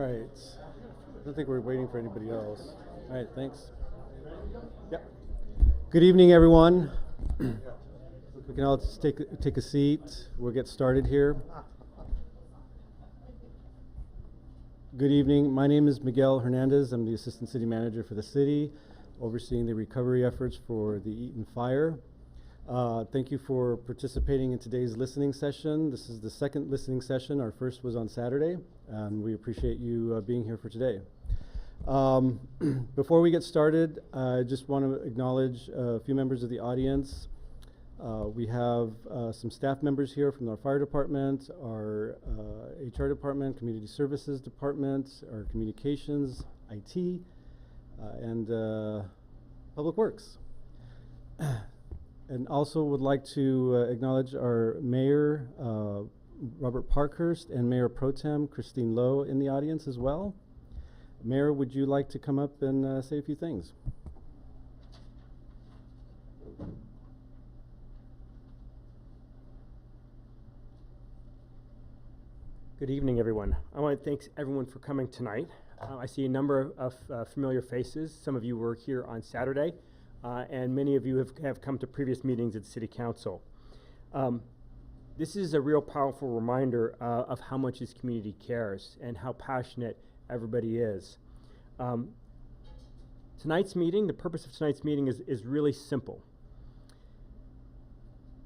right. I don't think we're waiting for anybody else. All right, thanks. Yep. Good evening, everyone. We can all just take a seat. We'll get started here. Good evening. My name is Miguel Hernandez. I'm the Assistant City Manager for the city, overseeing the recovery efforts for the Eaton Fire. Thank you for participating in today's listening session. This is the second listening session. Our first was on Saturday, and we appreciate you being here for today. Before we get started, I just want to acknowledge a few members of the audience. We have some staff members here from our fire department, our HR department, community services department, our communications, IT, and public works. And also would like to acknowledge our mayor, Robert Parkhurst, and Mayor Pro Tem Christine Lowe in the audience as well. Mayor, would you like to come up and say a few things? Good evening, everyone. I want to thank everyone for coming tonight. I see a number of familiar faces. Some of you were here on Saturday, and many of you have come to previous meetings at City Council. This is a real powerful reminder of how much this community cares and how passionate everybody is. Tonight's meeting, the purpose of tonight's meeting is really simple.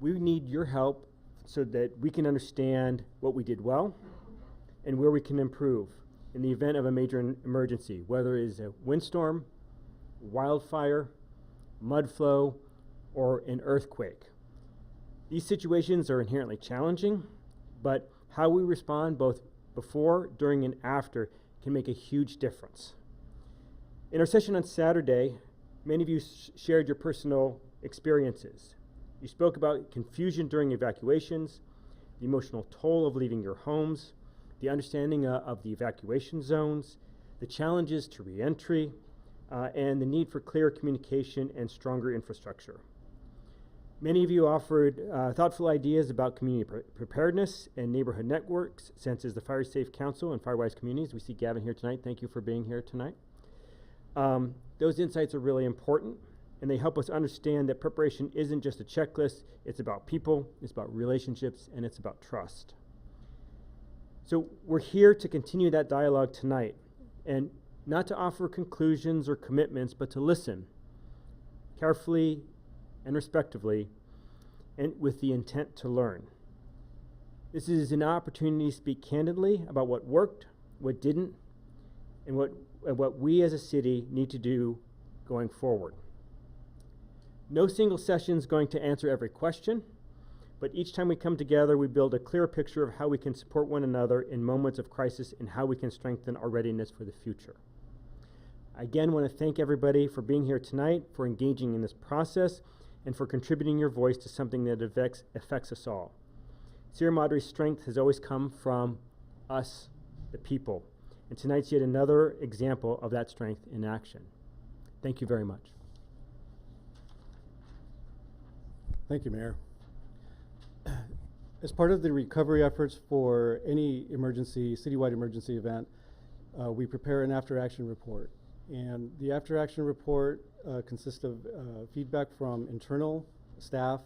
We need your help so that we can understand what we did well and where we can improve in the event of a major emergency, whether it is a windstorm, wildfire, mud flow, or an earthquake. These situations are inherently challenging, but how we respond both before, during, and after can make a huge difference. In our session on Saturday, many of you shared your personal experiences. You spoke about confusion during evacuations, the emotional toll of leaving your homes, the understanding of the evacuation zones, the challenges to reentry, and the need for clear communication and stronger infrastructure. Many of you offered thoughtful ideas about community preparedness and neighborhood networks, such as the Fire Safe Council and Firewise Communities. We see Gavin here tonight. Thank you for being here tonight. Those insights are really important, and they help us understand that preparation isn't just a checklist. It's about people, it's about relationships, and it's about trust. So we're here to continue that dialogue tonight, and not to offer conclusions or commitments, but to listen carefully and respectively, and with the intent to learn. This is an opportunity to speak candidly about what worked, what didn't, and what we as a city need to do going forward. No single session is going to answer every question, but each time we come together, we build a clearer picture of how we can support one another in moments of crisis and how we can strengthen our readiness for the future. I again want to thank everybody for being here tonight, for engaging in this process, and for contributing your voice to something that affects us all. Sierra Madre's strength has always come from us, the people, and tonight's yet another example of that strength in action. Thank you very much. Thank you, Mayor. As part of the recovery efforts for any emergency, citywide emergency event, we prepare an after-action report. And the after-action report consists of feedback from internal staff,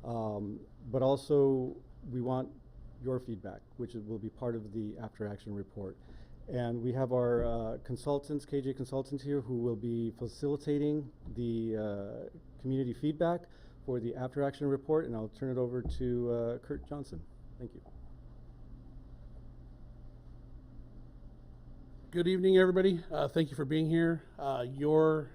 but also we want your feedback, which will be part of the after-action report. And we have our consultants, KJ Consultants here, who will be facilitating the community feedback for the after-action report, and I'll turn it over to Kurt Johnson. Thank you. Good evening, everybody. Thank you for being here. Your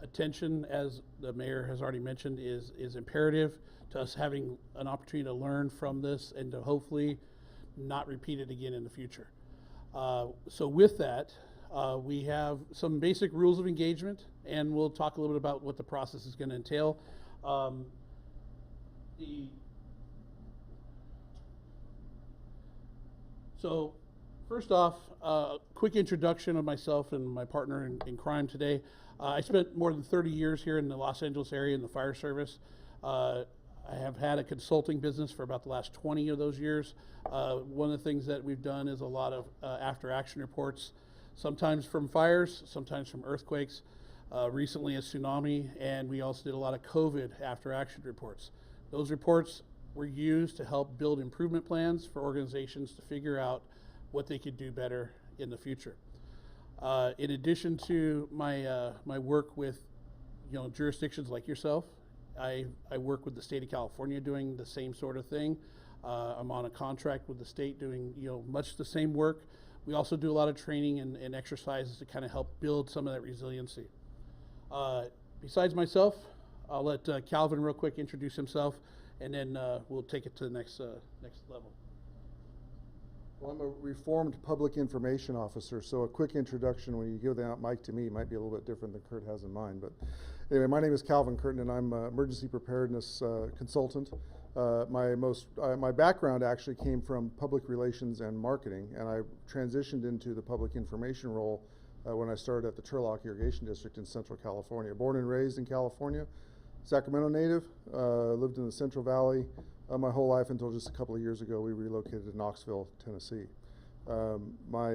attention, as the mayor has already mentioned, is imperative to us having an opportunity to learn from this and to hopefully not repeat it again in the future. So with that, we have some basic rules of engagement, and we'll talk a little bit about what the process is going to entail. So first off, quick introduction of myself and my partner in crime today. I spent more than 30 years here in the Los Angeles area in the fire service. I have had a consulting business for about the last 20 of those years. One of the things that we've done is a lot of after-action reports, sometimes from fires, sometimes from earthquakes, recently a tsunami, and we also did a lot of COVID after-action reports. Those reports were used to help build improvement plans for organizations to figure out what they could do better in the future. In addition to my work with jurisdictions like yourself, I work with the state of California doing the same sort of thing. I'm on a contract with the state doing much the same work. We also do a lot of training and exercises to kind of help build some of that resiliency. Besides myself, I'll let Calvin real quick introduce himself, and then we'll take it to the next level. Well, I'm a reformed public information officer, so a quick introduction when you give that mic to me might be a little bit different than Kurt has in mind. But anyway, my name is Calvin Curtin, and I'm an emergency preparedness consultant. My background actually came from public relations and marketing, and I transitioned into the public information role when I started at the Turlock Irrigation District in Central California. Born and raised in California, Sacramento native, lived in the Central Valley my whole life until just a couple of years ago we relocated to Knoxville, Tennessee. My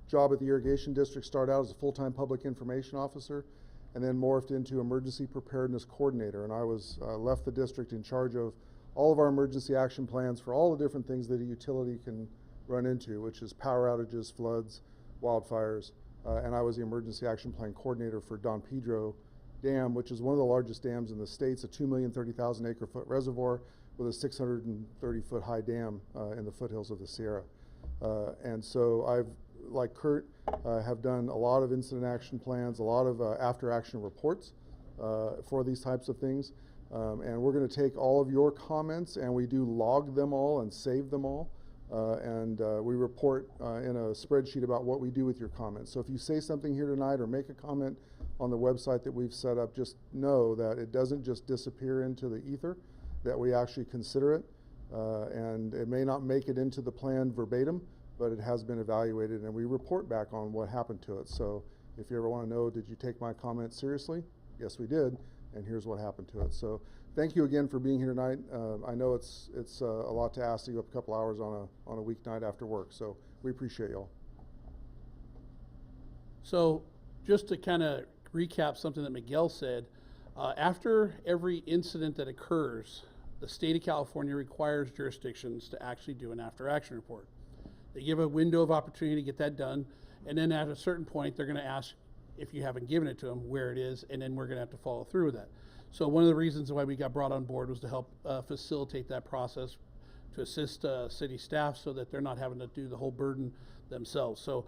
job at the Irrigation District started out as a full-time public information officer and then morphed into emergency preparedness coordinator, and I was left the district in charge of all of our emergency action plans for all the different things that a utility can run into, which is power outages, floods, wildfires, and I was the emergency action plan coordinator for Don Pedro Dam, which is one of the largest dams in the States, a 2,030,000 acre foot reservoir with a 630-foot high dam in the foothills of the Sierra. And so I've, like Kurt, have done a lot of incident action plans, a lot of after action reports for these types of things. And we're going to take all of your comments, and we do log them all and save them all. And we report in a spreadsheet about what we do with your comments. So if you say something here tonight or make a comment on the website that we've set up, just know that it doesn't just disappear into the ether, that we actually consider it. And it may not make it into the plan verbatim, but it has been evaluated, and we report back on what happened to it. So if you ever want to know, did you take my comment seriously? Yes, we did, and here's what happened to it. So thank you again for being here tonight. I know it's a lot to ask you up a couple hours on a weeknight after work, so we appreciate y'all. So just to kind of recap something that Miguel said, after every incident that occurs, the state of California requires jurisdictions to actually do an after-action report. They give a window of opportunity to get that done, and then at a certain point, they're going to ask, if you haven't given it to them, where it is, and then we're going to have to follow through with that. So one of the reasons why we got brought on board was to help facilitate that process, to assist city staff so that they're not having to do the whole burden themselves. So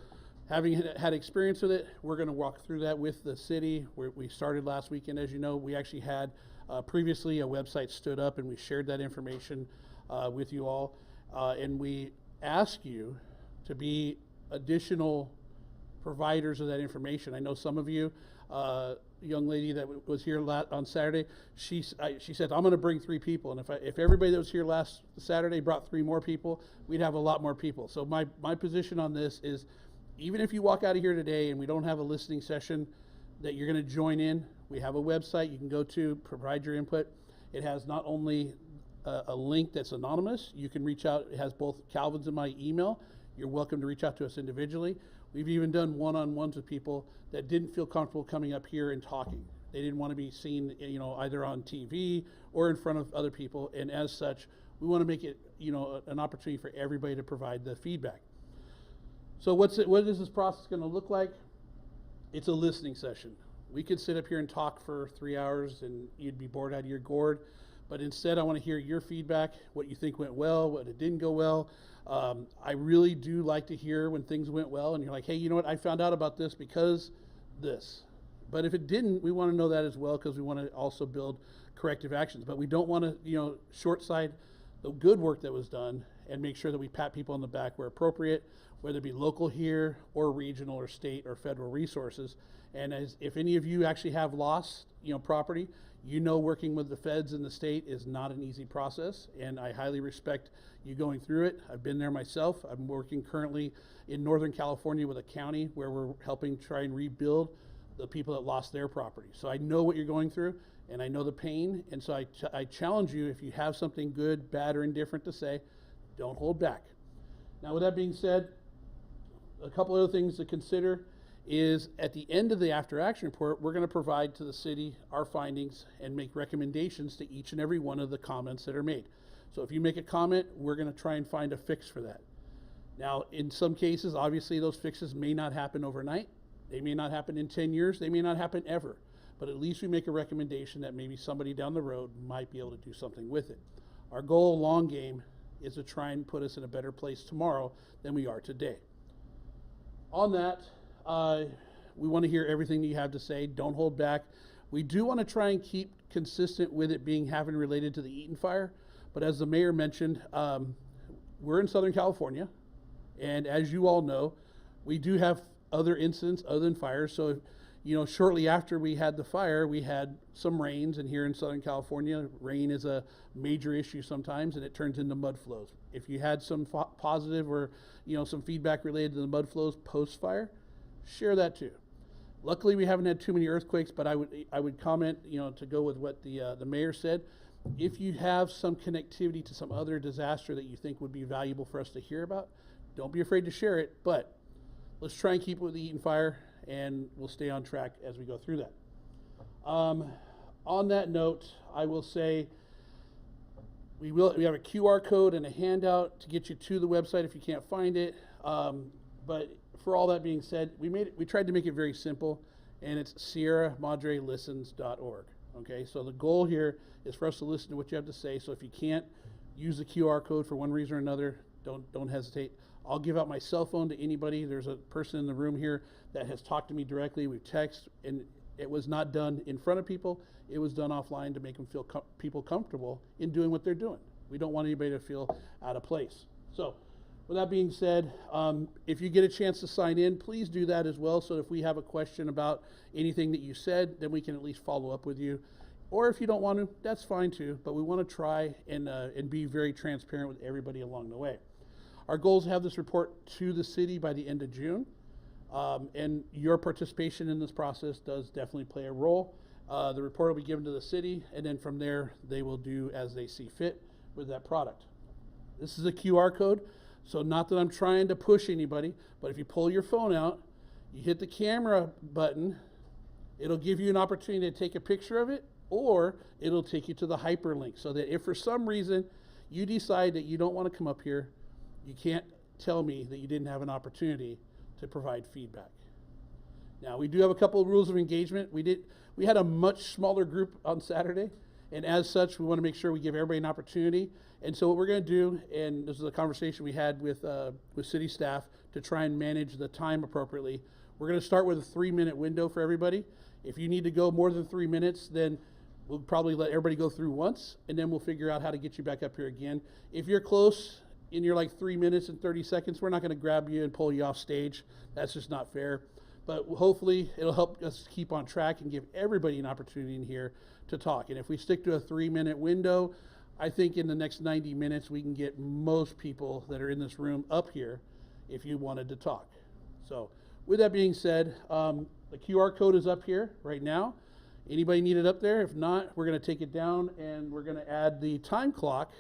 having had experience with it, we're going to walk through that with the city. We started last weekend, as you know. We actually had previously a website stood up, and we shared that information with you all. And we ask you to be additional providers of that information. I know some of you, young lady that was here on Saturday, she said, I'm going to bring 3 people, and if everybody that was here last Saturday brought 3 more people, we'd have a lot more people. So my position on this is, even if you walk out of here today and we don't have a listening session that you're going to join in, we have a website you can go to, provide your input. It has not only a link that's anonymous, you can reach out. It has both Calvin's and my email. You're welcome to reach out to us individually. We've even done one-on-ones with people that didn't feel comfortable coming up here and talking. They didn't want to be seen, either on TV or in front of other people. And as such, we want to make it, an opportunity for everybody to provide the feedback. So what is this process going to look like? It's a listening session. We could sit up here and talk for 3 hours and you'd be bored out of your gourd. But instead, I want to hear your feedback, what you think went well, what it didn't go well. I really do like to hear when things went well and you're like, hey, you know what, I found out about this because this. But if it didn't, we want to know that as well, because we want to also build corrective actions. But we don't want to, short side the good work that was done and make sure that we pat people on the back where appropriate, whether it be local here or regional or state or federal resources. And if any of you actually have lost, property, working with the feds in the state is not an easy process, and I highly respect you going through it. I've been there myself. I'm working currently in Northern California with a county where we're helping try and rebuild the people that lost their property. So I know what you're going through, and I know the pain, and so I challenge you, if you have something good, bad, or indifferent to say, don't hold back. Now, with that being said, a couple other things to consider is at the end of the after action report, we're going to provide to the city our findings and make recommendations to each and every one of the comments that are made. So if you make a comment, we're going to try and find a fix for that. Now, in some cases, obviously those fixes may not happen overnight. They may not happen in 10 years. They may not happen ever. But at least we make a recommendation that maybe somebody down the road might be able to do something with it. Our goal, long game, is to try and put us in a better place tomorrow than we are today. On that, we want to hear everything that you have to say. Don't hold back. We do want to try and keep consistent with it being having related to the Eaton fire. But as the mayor mentioned, we're in Southern California. And as you all know, we do have other incidents other than fires. So, you know, shortly after we had the fire, we had some rains. And here in Southern California, rain is a major issue sometimes, and it turns into mud flows. If you had some positive or, you know, some feedback related to the mud flows post-fire, share that too. Luckily, we haven't had too many earthquakes, but I would comment, you know, to go with what the mayor said. If you have some connectivity to some other disaster that you think would be valuable for us to hear about, don't be afraid to share it, but let's try and keep it with the Eaton fire, and we'll stay on track as we go through that. On that note, I will say we have a QR code and a handout to get you to the website if you can't find it. But for all that being said, we tried to make it very simple, and it's SierraMadreListens.org. Okay, so the goal here is for us to listen to what you have to say. So if you can't use the QR code for one reason or another, don't hesitate. I'll give out my cell phone to anybody. There's a person in the room here that has talked to me directly. We've texted, and it was not done in front of people. It was done offline to make them feel people comfortable in doing what they're doing. We don't want anybody to feel out of place. So with that being said, if you get a chance to sign in, please do that as well. So if we have a question about anything that you said, then we can at least follow up with you. Or if you don't want to, that's fine too. But we want to try and be very transparent with everybody along the way. Our goal is to have this report to the city by the end of June. And your participation in this process does definitely play a role. The report will be given to the city, and then from there, they will do as they see fit with that product. This is a QR code, so not that I'm trying to push anybody, but if you pull your phone out, you hit the camera button, it'll give you an opportunity to take a picture of it, or it'll take you to the hyperlink, so that if for some reason you decide that you don't want to come up here, you can't tell me that you didn't have an opportunity to provide feedback. Now, we do have a couple of rules of engagement. We had a much smaller group on Saturday, and as such, we want to make sure we give everybody an opportunity. And so what we're going to do, and this is a conversation we had with city staff to try and manage the time appropriately, we're going to start with a 3-minute window for everybody. If you need to go more than 3 minutes, then we'll probably let everybody go through once, and then we'll figure out how to get you back up here again. If you're close, and you're like 3 minutes and 30 seconds, we're not going to grab you and pull you off stage. That's just not fair. But hopefully it'll help us keep on track and give everybody an opportunity in here to talk. And if we stick to a 3-minute window, I think in the next 90 minutes we can get most people that are in this room up here if you wanted to talk. So with that being said, the QR code is up here right now. Anybody need it up there? If not, we're going to take it down and we're going to add the time clock.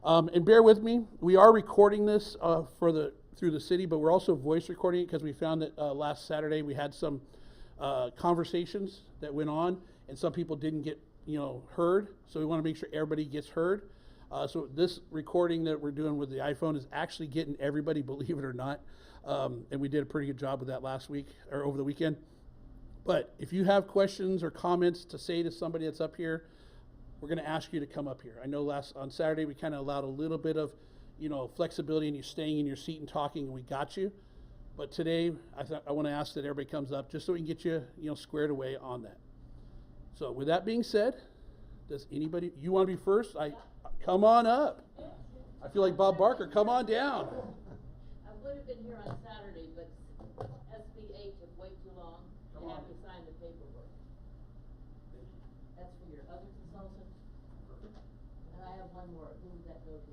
And bear with me, we are recording this through the city, but we're also voice recording it because we found that last Saturday we had some conversations that went on, and some people didn't get heard. So we want to make sure everybody gets heard. So this recording that we're doing with the iPhone is actually getting everybody, believe it or not. And we did a pretty good job with that last week or over the weekend. But if you have questions or comments to say to somebody that's up here, we're going to ask you to come up here. I know on Saturday we kind of allowed a little bit of, flexibility in you staying in your seat and talking, and we got you. But today I want to ask that everybody comes up just so we can get you, squared away on that. So with that being said, does anybody, you want to be first? Come on up. I feel like Bob Barker. Come on down. I would have been here on Saturday, but SBA took way too long to have me sign the paperwork. That's for your other consultant. And I have one more. Who would that go to?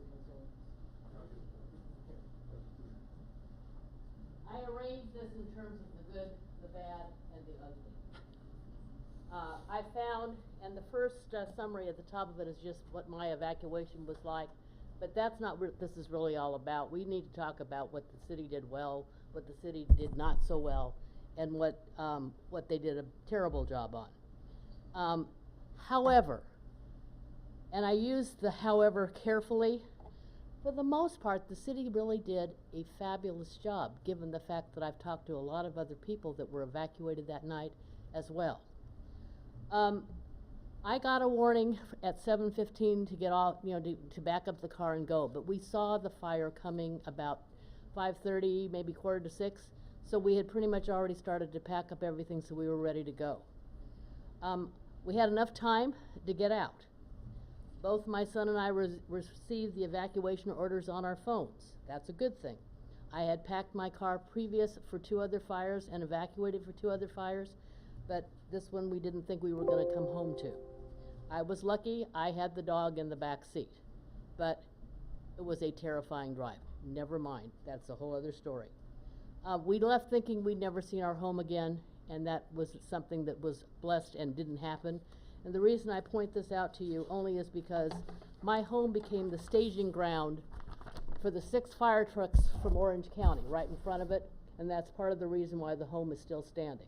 I arranged this in terms of the good, the bad, and the ugly. I found, and the first summary at the top of it is just what my evacuation was like, but that's not what this is really all about. We need to talk about what the city did well, what the city did not so well, and what they did a terrible job on. However, and I use the however carefully, for the most part, the city really did a fabulous job, given the fact that I've talked to a lot of other people that were evacuated that night as well. I got a warning at 7:15 to get off, to back up the car and go, but we saw the fire coming about 5:30, maybe 5:45, so we had pretty much already started to pack up everything, so we were ready to go. We had enough time to get out. Both my son and I received the evacuation orders on our phones. That's a good thing. I had packed my car previous for 2 other fires and evacuated for 2 other fires, but this one we didn't think we were going to come home to. I was lucky I had the dog in the back seat, but it was a terrifying drive. Never mind, that's a whole other story. We left thinking we'd never seen our home again, and that was something that was blessed and didn't happen. And the reason I point this out to you only is because my home became the staging ground for the 6 fire trucks from Orange County right in front of it, and that's part of the reason why the home is still standing.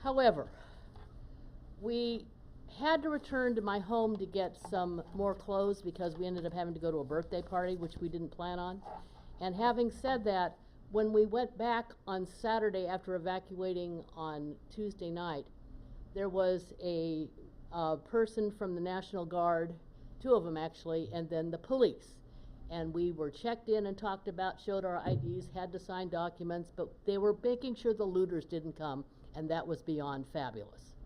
However, we had to return to my home to get some more clothes because we ended up having to go to a birthday party, which we didn't plan on. And having said that, when we went back on Saturday after evacuating on Tuesday night, there was a person from the National Guard, 2 of them actually, and then the police. And we were checked in and talked about, showed our IDs, had to sign documents, but they were making sure the looters didn't come, and that was beyond fabulous.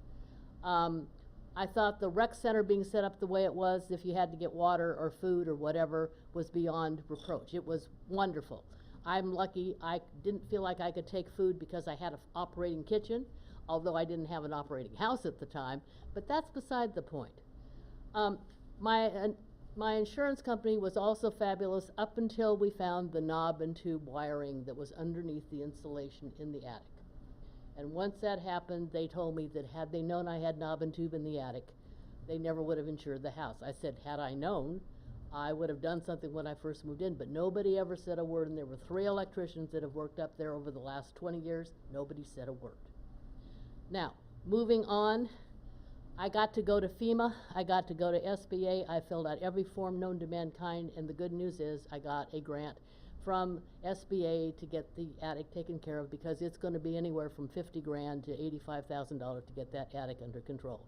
I thought the rec center being set up the way it was, if you had to get water or food or whatever, was beyond reproach. It was wonderful. I'm lucky I didn't feel like I could take food because I had an operating kitchen, although I didn't have an operating house at the time, but that's beside the point. My insurance company was also fabulous up until we found the knob and tube wiring that was underneath the insulation in the attic. And once that happened, they told me that had they known I had knob and tube in the attic, they never would have insured the house. I said, had I known, I would have done something when I first moved in, but nobody ever said a word, and there were 3 electricians that have worked up there over the last 20 years. Nobody said a word. Now, moving on, I got to go to FEMA, I got to go to SBA, I filled out every form known to mankind, and the good news is I got a grant from SBA to get the attic taken care of, because it's going to be anywhere from $50,000 to $85,000 to get that attic under control.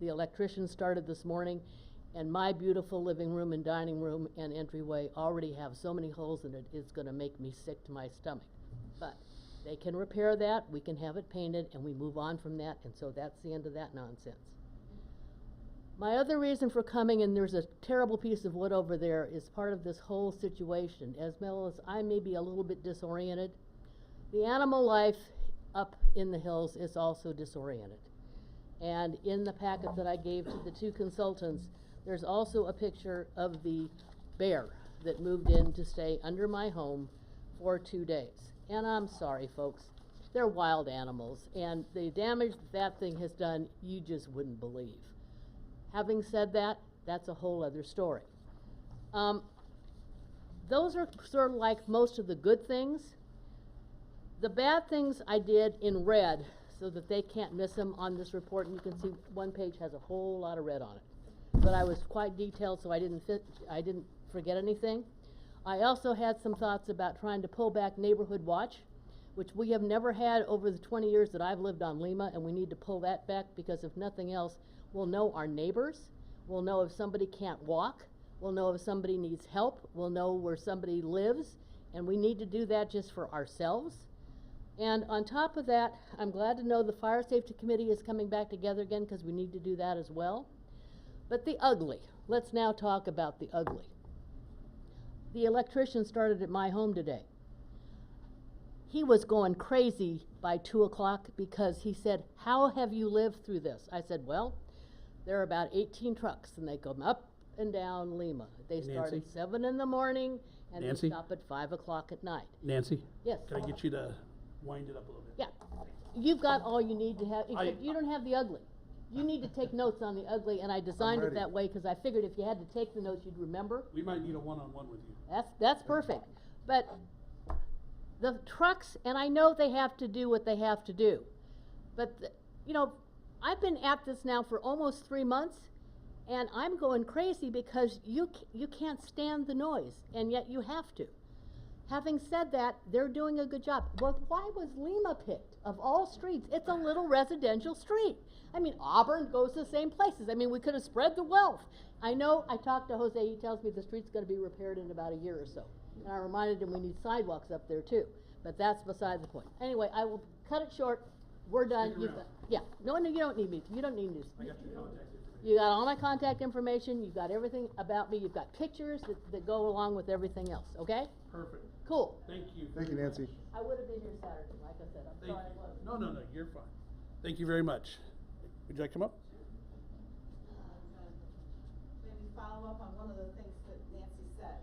The electrician started this morning, and my beautiful living room and dining room and entryway already have so many holes in it, it's going to make me sick to my stomach. But they can repair that, we can have it painted, and we move on from that, and so that's the end of that nonsense. My other reason for coming, and there's a terrible piece of wood over there, is part of this whole situation. As well as I may be a little bit disoriented, the animal life up in the hills is also disoriented. And in the packet that I gave to the 2 consultants, there's also a picture of the bear that moved in to stay under my home for 2 days. And I'm sorry, folks, they're wild animals, and the damage that thing has done, you just wouldn't believe. Having said that, that's a whole other story. Those are sort of like most of the good things. The bad things I did in red so that they can't miss them on this report, and you can see one page has a whole lot of red on it. But I was quite detailed, so I didn't forget anything. I also had some thoughts about trying to pull back neighborhood watch, which we have never had over the 20 years that I've lived on Lima, and we need to pull that back, because if nothing else, we'll know our neighbors, we'll know if somebody can't walk, we'll know if somebody needs help, we'll know where somebody lives, and we need to do that just for ourselves. And on top of that, I'm glad to know the Fire Safety Committee is coming back together again, because we need to do that as well. But the ugly, let's now talk about the ugly. The electrician started at my home today. He was going crazy by 2 o'clock because he said, how have you lived through this? I said, well, there are about 18 trucks, and they come up and down Lima. They start at 7 in the morning, and they stop at 5 o'clock at night. Nancy? Yes? Can I get you to wind it up a little bit? Yeah. you've got all you need to have, I- except you don't have the ugly. You need to take notes on the ugly, and I designed it ready. that way, cause I figured if you had to take the notes, you'd remember. We might need a one-on-one with you. That's perfect. But the trucks, and I know they have to do what they have to do, but, you know, I've been at this now for almost 3 months, and I'm going crazy because you can't stand the noise, and yet you have to. Having said that, they're doing a good job. But why was Lima picked? Of all streets, it's a little residential street. I mean, Auburn goes to the same places. I mean, we could have spread the wealth. I know, I talked to Jose, he tells me the street's gonna be repaired in about a year or so. And I reminded him we need sidewalks up there too, but that's beside the point. Anyway, I will cut it short. We're done. Stick You've around. got- Yeah, no, you don't need me, you don't need me. I got your contact information. You got all my contact information, you've got everything about me, you've got pictures that go along with everything else, okay? Perfect. Cool. Thank you. Thank you, very Nancy. much. I would have been here Saturday, like I said, I'm Thank sorry I you. wasn't. No, you're fine. Thank you very much. Would you like to come up? Maybe follow up on one of the things that Nancy said.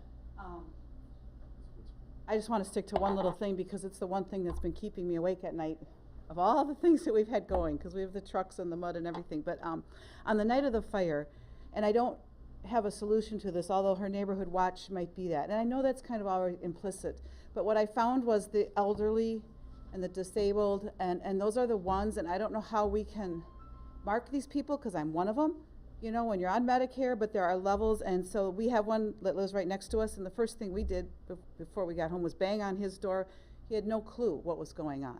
I just want to stick to one little thing because it's the one thing that's been keeping me awake at night of all the things that we've had going, because we have the trucks and the mud and everything. But on the night of the fire, and I don't have a solution to this, although her neighborhood watch might be that. And I know that's kind of already implicit. But what I found was the elderly and the disabled, and those are the ones, and I don't know how we can mark these people, because I'm one of them. You know, when you're on Medicare, but there are levels, and so we have one that lives right next to us, and the first thing we did before we got home was bang on his door. He had no clue what was going on.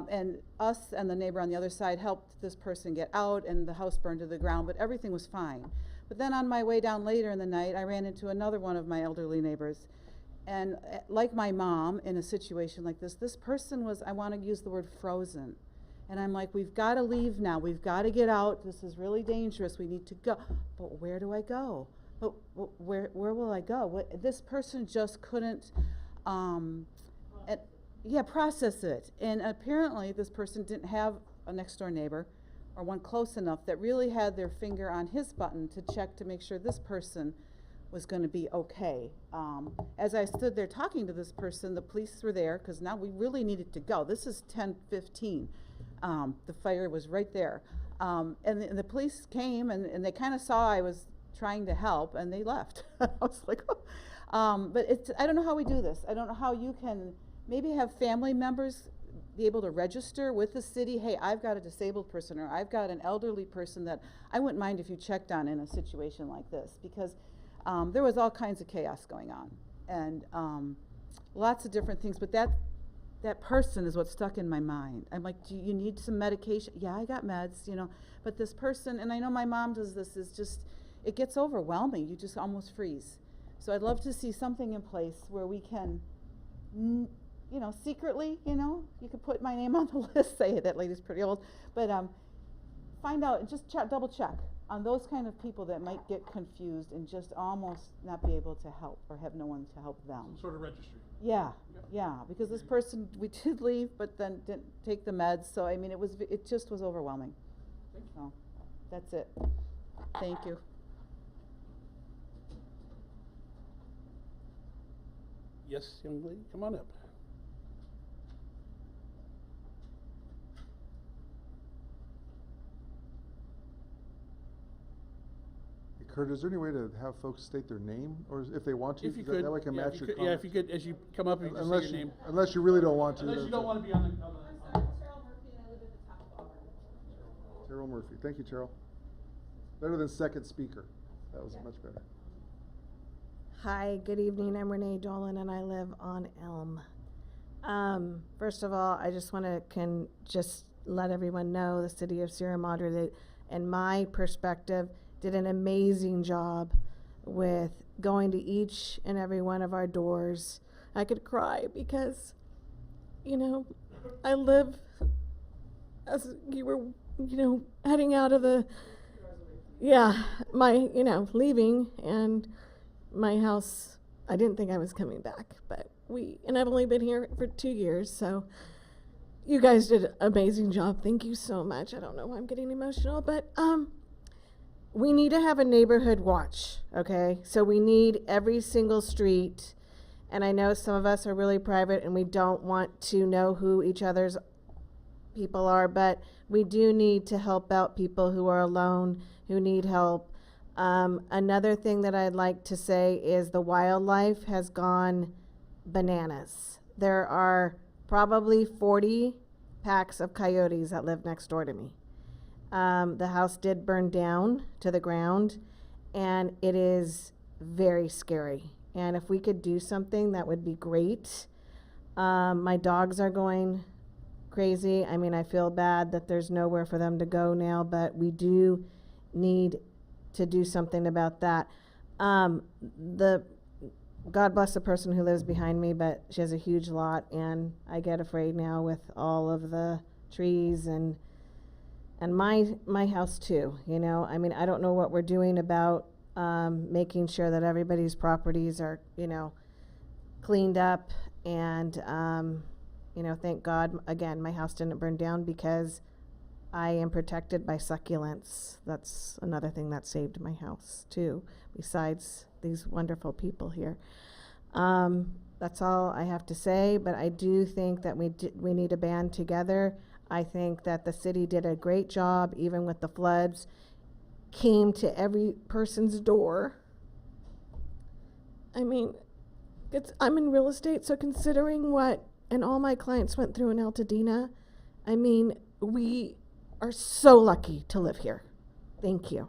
And us and the neighbor on the other side helped this person get out, and the house burned to the ground, but everything was fine. But then on my way down later in the night, I ran into another one of my elderly neighbors. And like my mom, in a situation like this person was, I want to use the word frozen. And I'm like, we've got to leave now. We've got to get out. This is really dangerous. We need to go. But where do I go? But where will I go? This person just couldn't, process it. And apparently this person didn't have a next door neighbor or one close enough that really had their finger on his button to check to make sure this person was going to be okay. As I stood there talking to this person, the police were there because now we really needed to go. This is 10:15. The fire was right there. And the police came and they kind of saw I was trying to help and they left. I was like, oh. But I don't know how we do this. I don't know how you can maybe have family members be able to register with the city, hey, I've got a disabled person or I've got an elderly person that I wouldn't mind if you checked on in a situation like this, because there was all kinds of chaos going on and lots of different things, but that person is what stuck in my mind. I'm like, do you need some medication? Yeah, I got meds, you know, but this person, and I know my mom does this, is just, it gets overwhelming. You just almost freeze. So I'd love to see something in place where we can, you know, secretly, you know, you could put my name on the list, say that lady's pretty old, but find out, just double check on those kind of people that might get confused and just almost not be able to help or have no one to help them. Some sort of registry. Yeah, yeah, because this person, we did leave, but then didn't take the meds, so I mean, it just was overwhelming. So, that's it. Thank you. Yes, young lady, come on up. Kurt, is there any way to have folks state their name, or if they want to? If you that- could, that way I can yeah, match if you your could, yeah, if you comments? could, as you come up, you just say Unless your you, name. unless you really don't want to. Unless you that's don't it. want to be on the. I'm sorry, Cheryl Murphy, and I live at the top of Auburn. Terrell Murphy. Thank you, Terrell. Better than second speaker. That was much better. Hi, good evening. I'm Renee Dolan and I live on Elm. First of all, I just want to just let everyone know the city of Sierra Madre, that, in my perspective, did an amazing job with going to each and every one of our doors. I could cry because, you know, I live, as you were, you know, heading out of the, leaving, and my house, I didn't think I was coming back, but and I've only been here for 2 years, so you guys did an amazing job. Thank you so much. I don't know why I'm getting emotional, but we need to have a neighborhood watch, okay? So we need every single street, and I know some of us are really private and we don't want to know who each other's people are, but we do need to help out people who are alone, who need help. Another thing that I'd like to say is the wildlife has gone bananas. There are probably 40 packs of coyotes that live next door to me. The house did burn down to the ground, and it is very scary. And if we could do something, that would be great. My dogs are going crazy. I mean, I feel bad that there's nowhere for them to go now, but we do need to do something about that. God bless the person who lives behind me, but she has a huge lot, and I get afraid now with all of the trees and my house too, you know. I mean, I don't know what we're doing about making sure that everybody's properties are, you know, cleaned up, and you know, thank God, again, my house didn't burn down because I am protected by succulents. That's another thing that saved my house too, besides these wonderful people here. That's all I have to say, but I do think that we need to band together. I think that the city did a great job, even with the floods, came to every person's door. I mean, I'm in real estate, so considering what, and all my clients went through in Altadena, I mean, we are so lucky to live here. Thank you.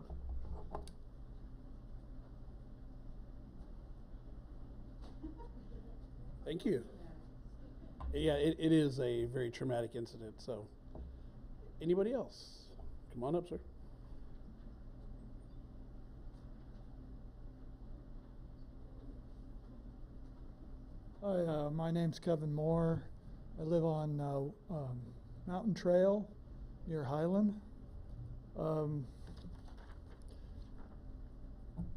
Thank you. Yeah, it is a very traumatic incident, so. Anybody else? Come on up, sir. Hi, my name's Kevin Moore. I live on Mountain Trail near Highland. On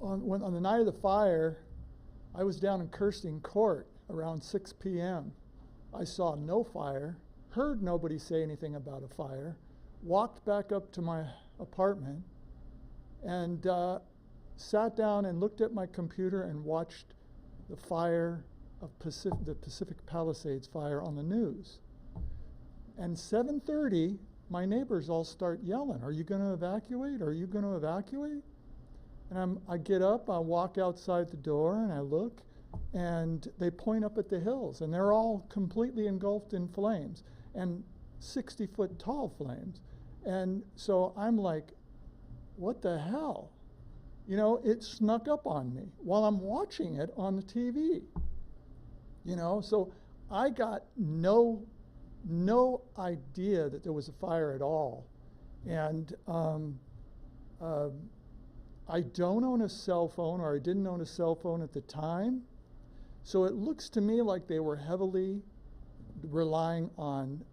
the night of the fire, I was down in Kirsting Court around 6 p.m. I saw no fire, heard nobody say anything about a fire, walked back up to my apartment, and sat down and looked at my computer and watched the fire of the Pacific Palisades fire on the news. And 7:30, my neighbors all start yelling, "Are you going to evacuate? Are you going to evacuate?" And I get up, I walk outside the door, and I look, and they point up at the hills, and they're all completely engulfed in flames, and 60-foot tall flames. And so I'm like, what the hell? You know, it snuck up on me while I'm watching it on the TV. You know, so I got no idea that there was a fire at all. And I don't own a cell phone, or I didn't own a cell phone at the time. So it looks to me like they were heavily relying on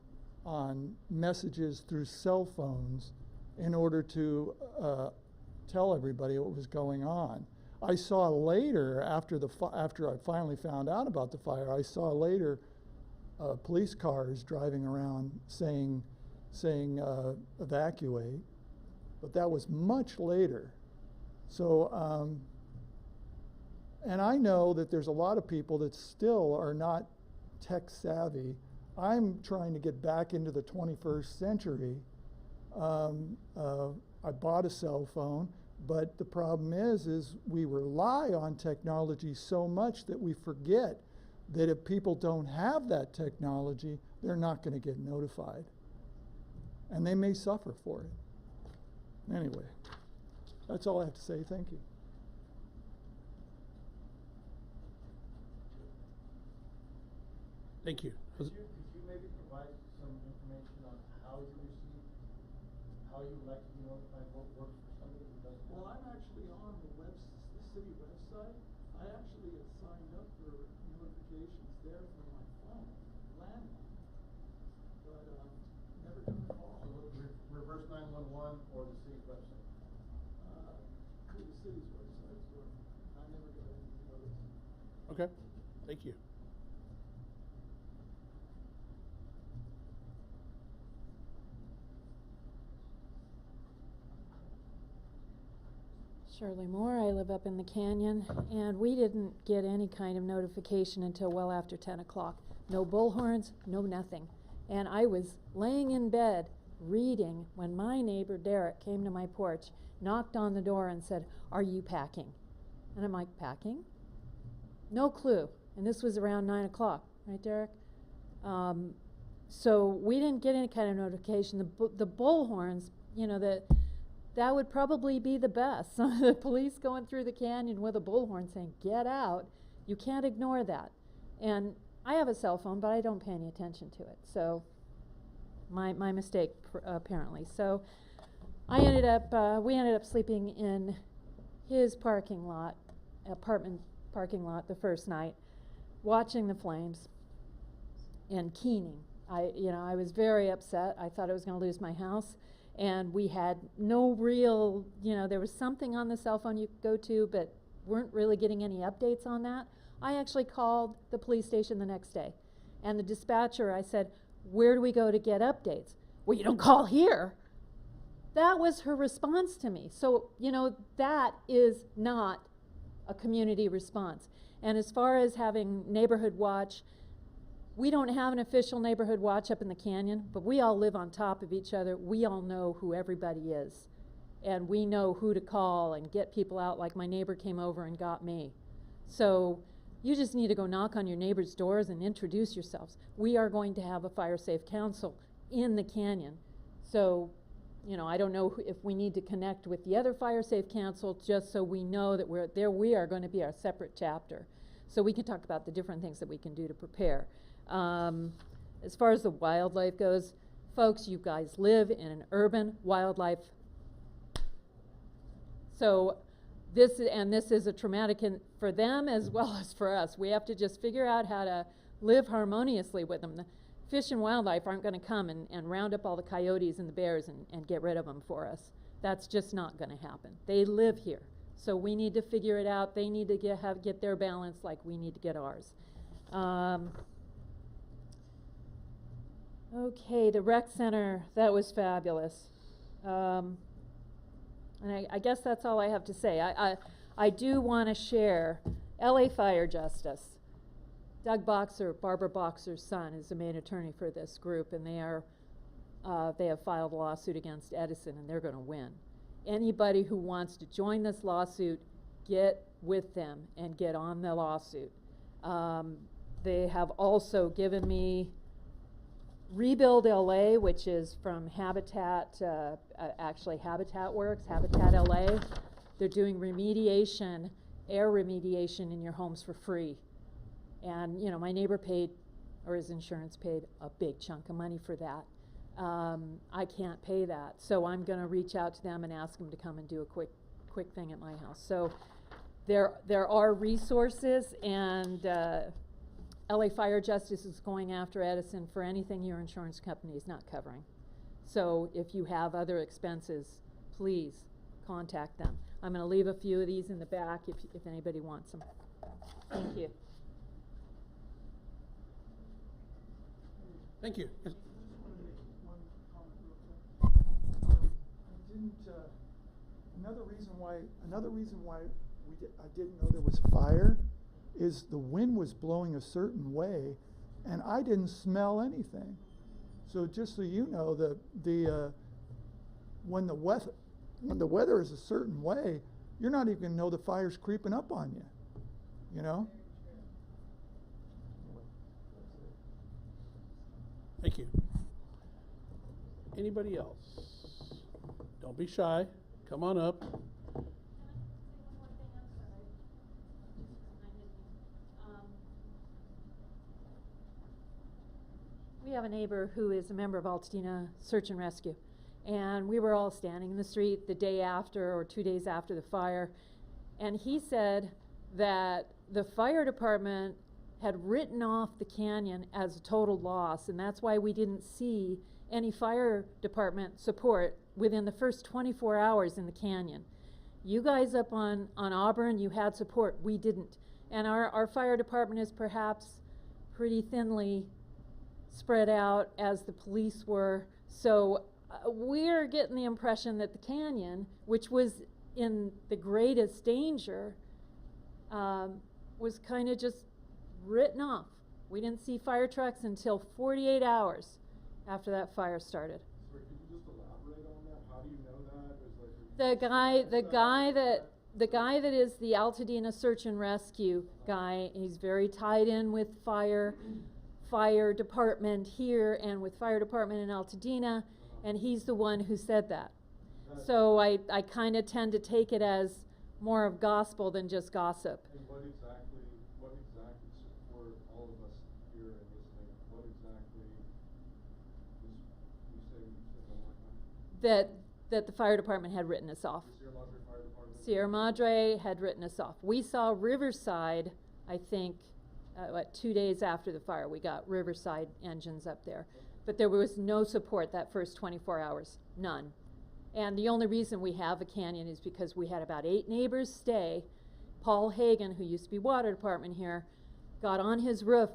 messages through cell phones in order to tell everybody what was going on. I saw later, after I finally found out about the fire, I saw later police cars driving around saying evacuate, but that was much later. So, and I know that there's a lot of people that still are not tech savvy. I'm trying to get back into the 21st century. I bought a cell phone, but the problem is we rely on technology so much that we forget that if people don't have that technology, they're not going to get notified. And they may suffer for it. Anyway, that's all I have to say. Thank you. Thank you. Could you maybe provide some information on how you would like to be notified what works for somebody who doesn't? Well, I'm actually on the city website. I actually had signed up for notifications there from my phone, landline, but never took a call. So reverse 911 or the city's website? To the city's website, so I never got any notice. Okay, thank you. Shirley Moore, I live up in the canyon, and we didn't get any kind of notification until well after 10 o'clock. No bullhorns, no nothing. And I was laying in bed reading when my neighbor Derek came to my porch, knocked on the door and said, "Are you packing?" And I'm like, "Packing?" No clue. And this was around 9 o'clock, right, Derek? So we didn't get any kind of notification. The bullhorns, you know, that would probably be the best. The police going through the canyon with a bullhorn saying, "Get out." You can't ignore that. And I have a cell phone, but I don't pay any attention to it. So my mistake, apparently. So we ended up sleeping in his apartment parking lot the first night, watching the flames and keening. I was very upset. I thought I was going to lose my house. And we had no real, there was something on the cell phone you could go to, but weren't really getting any updates on that. I actually called the police station the next day. And the dispatcher, I said, "Where do we go to get updates?" "Well, you don't call here." That was her response to me. So, that is not a community response. And as far as having neighborhood watch, we don't have an official neighborhood watch up in the canyon, but we all live on top of each other. We all know who everybody is. And we know who to call and get people out, like my neighbor came over and got me. So you just need to go knock on your neighbor's doors and introduce yourselves. We are going to have a fire safe council in the canyon. So, I don't know if we need to connect with the other fire safe council just so we know that we are going to be our separate chapter. So we can talk about the different things that we can do to prepare. As far as the wildlife goes, folks, you guys live in an urban wildlife. So this is a traumatic for them as well as for us. We have to just figure out how to live harmoniously with them. The Fish and Wildlife aren't going to come and round up all the coyotes and the bears and get rid of them for us. That's just not going to happen. They live here. So we need to figure it out. They need to get their balance like we need to get ours. Okay, the rec center, that was fabulous. And I guess that's all I have to say. I do want to share LA Fire Justice. Doug Boxer, Barbara Boxer's son, is the main attorney for this group, and they have filed a lawsuit against Edison, and they're going to win. Anybody who wants to join this lawsuit, get with them and get on the lawsuit. They have also given me Rebuild LA, which is from Habitat, actually Habitat Works, Habitat LA. They're doing air remediation in your homes for free. And, my neighbor paid, or his insurance paid, a big chunk of money for that. I can't pay that, so I'm going to reach out to them and ask them to come and do a quick thing at my house. So there are resources, and LA Fire Justice is going after Edison for anything your insurance company is not covering. So if you have other expenses, please contact them. I'm going to leave a few of these in the back if anybody wants them. Thank you. Thank you. Yes. Another reason why I didn't know there was fire is the wind was blowing a certain way, and I didn't smell anything. So just so you know, when the weather is a certain way, you're not even gonna know the fire's creeping up on you. You know. Thank you. Anybody else? Don't be shy. Come on up. We have a neighbor who is a member of Altadena Search and Rescue. And we were all standing in the street the day after or 2 days after the fire. And he said that the fire department had written off the canyon as a total loss, and that's why we didn't see any fire department support within the first 24 hours in the canyon. You guys up on Auburn, you had support, we didn't. And our fire department is perhaps pretty thinly spread out as the police were. So we're getting the impression that the canyon, which was in the greatest danger, was kind of just written off. We didn't see fire trucks until 48 hours. after that fire started. Sorry, could you just elaborate on that? How do you know that? Is like The guy that is the Altadena search and rescue guy, he's very tied in with fire department here and with fire department in Altadena, and he's the one who said that. So I kind of tend to take it as more of gospel than just gossip. And what exactly, for all of us here and listening, what exactly is, you said one more time? That the fire department had written us off. The Sierra Madre Fire Department? Sierra Madre had written us off. We saw Riverside, I think, 2 days after the fire. We got Riverside engines up there. But there was no support that first 24 hours, none. And the only reason we have a canyon is because we had about 8 neighbors stay. Paul Hagan, who used to be water department here, got on his roof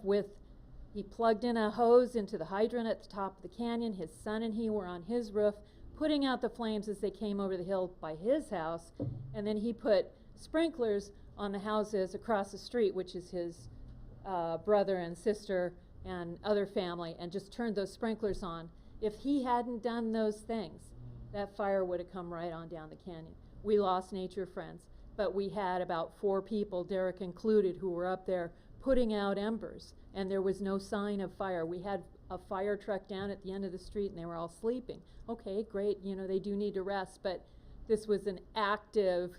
he plugged in a hose into the hydrant at the top of the canyon. His son and he were on his roof, putting out the flames as they came over the hill by his house. And then he put sprinklers on the houses across the street, which is his brother and sister and other family, and just turned those sprinklers on. If he hadn't done those things, that fire would have come right on down the canyon. We lost nature friends, but we had about 4 people, Derek included, who were up there putting out embers, and there was no sign of fire. We had a fire truck down at the end of the street, and they were all sleeping. Okay, great, they do need to rest, but this was an active,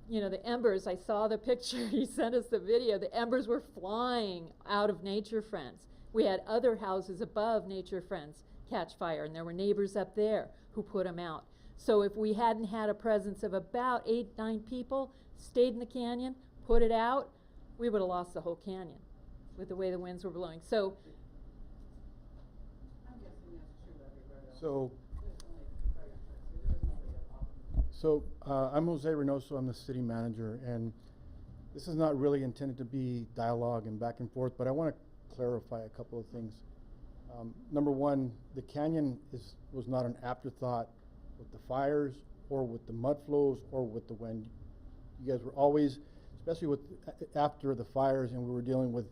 the embers, I saw the picture, he sent us the video, the embers were flying out of Nature Friends. We had other houses above Nature Friends catch fire, and there were neighbors up there who put them out. So if we hadn't had a presence of about 8, 9 people, stayed in the canyon, put it out, we would have lost the whole canyon with the way the winds were blowing. So, I'm guessing that's true everywhere else. So, There's only fire trucks, there isn't nobody else. I'm Jose Reynoso, I'm the city manager, and this is not really intended to be dialogue and back and forth, but I want to clarify a couple of things. Number one, the canyon was not an afterthought with the fires or with the mud flows or with the wind. You guys were always, especially after the fires and we were dealing with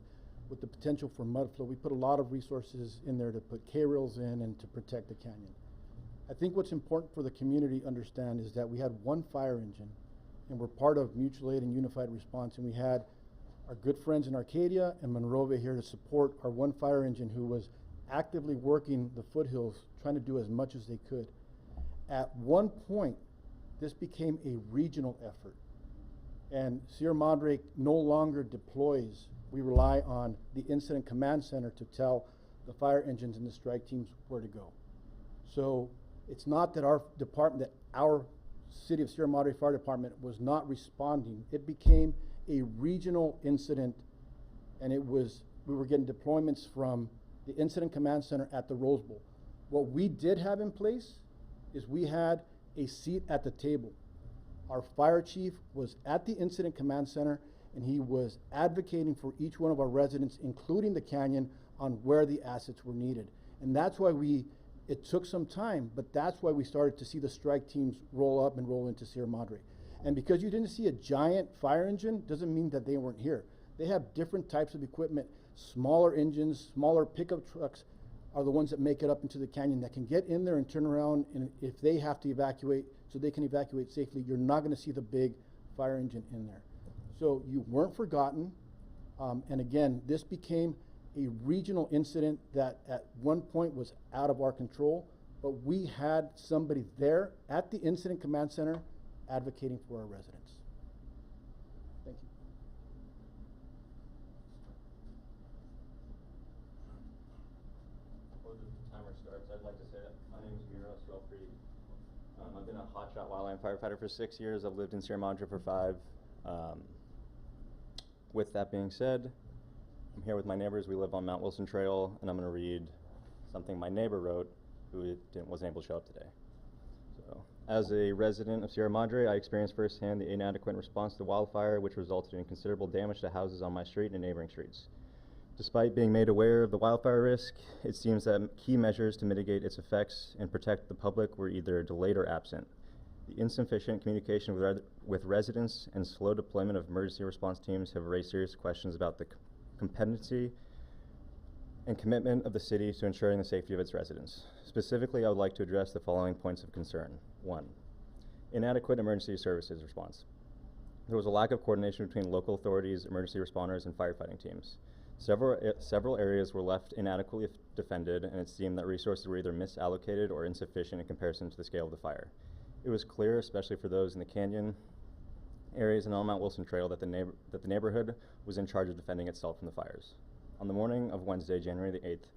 the potential for mud flow, we put a lot of resources in there to put K-rails in and to protect the canyon. I think what's important for the community to understand is that we had one fire engine and we're part of mutual aid and unified response, and we had our good friends in Arcadia and Monrovia here to support our one fire engine who was actively working the foothills, trying to do as much as they could. At one point, this became a regional effort, and Sierra Madre no longer deploys. We rely on the incident command center to tell the fire engines and the strike teams where to go. So it's not that our department, that our City of Sierra Madre Fire Department was not responding. It became a regional incident, and we were getting deployments from the incident command center at the Rose Bowl. What we did have in place is we had a seat at the table. Our fire chief was at the incident command center, and he was advocating for each one of our residents, including the canyon, on where the assets were needed. And that's why it took some time, but that's why we started to see the strike teams roll up and roll into Sierra Madre. And because you didn't see a giant fire engine doesn't mean that they weren't here. They have different types of equipment. Smaller engines, smaller pickup trucks are the ones that make it up into the canyon that can get in there and turn around, and if they have to evacuate, so they can evacuate safely, you're not going to see the big fire engine in there. So you weren't forgotten, and again, this became a regional incident that at one point was out of our control, but we had somebody there at the incident command center advocating for our residents. Thank you. Before the timer starts, I'd like to say that my name is Mira Swellfree. I've been a hotshot wildland firefighter for 6 years. I've lived in Sierra Madre for 5. With that being said, I'm here with my neighbors. We live on Mount Wilson Trail, and I'm going to read something my neighbor wrote who wasn't able to show up today. So, as a resident of Sierra Madre, I experienced firsthand the inadequate response to wildfire, which resulted in considerable damage to houses on my street and neighboring streets. Despite being made aware of the wildfire risk, it seems that key measures to mitigate its effects and protect the public were either delayed or absent. The insufficient communication with residents and slow deployment of emergency response teams have raised serious questions about the competency and commitment of the city to ensuring the safety of its residents. Specifically, I would like to address the following points of concern. 1, inadequate emergency services response. There was a lack of coordination between local authorities, emergency responders, and firefighting teams. Several areas were left inadequately defended, and it seemed that resources were either misallocated or insufficient in comparison to the scale of the fire. It was clear, especially for those in the canyon areas and on Mount Wilson Trail, that the neighborhood was in charge of defending itself from the fires. On the morning of Wednesday, January the 8th,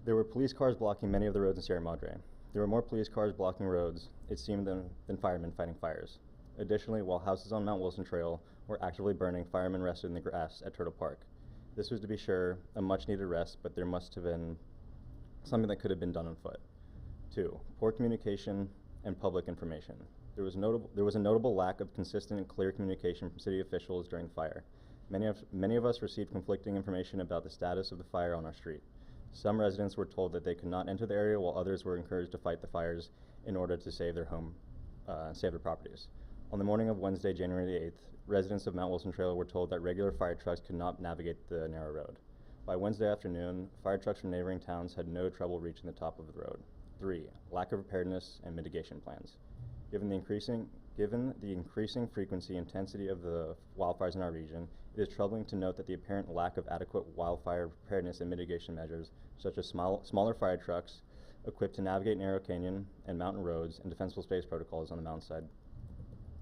there were police cars blocking many of the roads in Sierra Madre. There were more police cars blocking roads, it seemed, than firemen fighting fires. Additionally, while houses on Mount Wilson Trail were actively burning, firemen rested in the grass at Turtle Park. This was, to be sure, a much-needed rest, but there must have been something that could have been done on foot. 2, poor communication and public information. There was a notable lack of consistent and clear communication from city officials during the fire. Many of us received conflicting information about the status of the fire on our street. Some residents were told that they could not enter the area, while others were encouraged to fight the fires in order to save their save their properties. On the morning of Wednesday, January the 8th, residents of Mount Wilson Trail were told that regular fire trucks could not navigate the narrow road. By Wednesday afternoon, fire trucks from neighboring towns had no trouble reaching the top of the road. 3, lack of preparedness and mitigation plans. Given the increasing frequency and intensity of the wildfires in our region, it is troubling to note that the apparent lack of adequate wildfire preparedness and mitigation measures, such as smaller fire trucks equipped to navigate narrow canyon and mountain roads, and defensible space protocols on the mountainside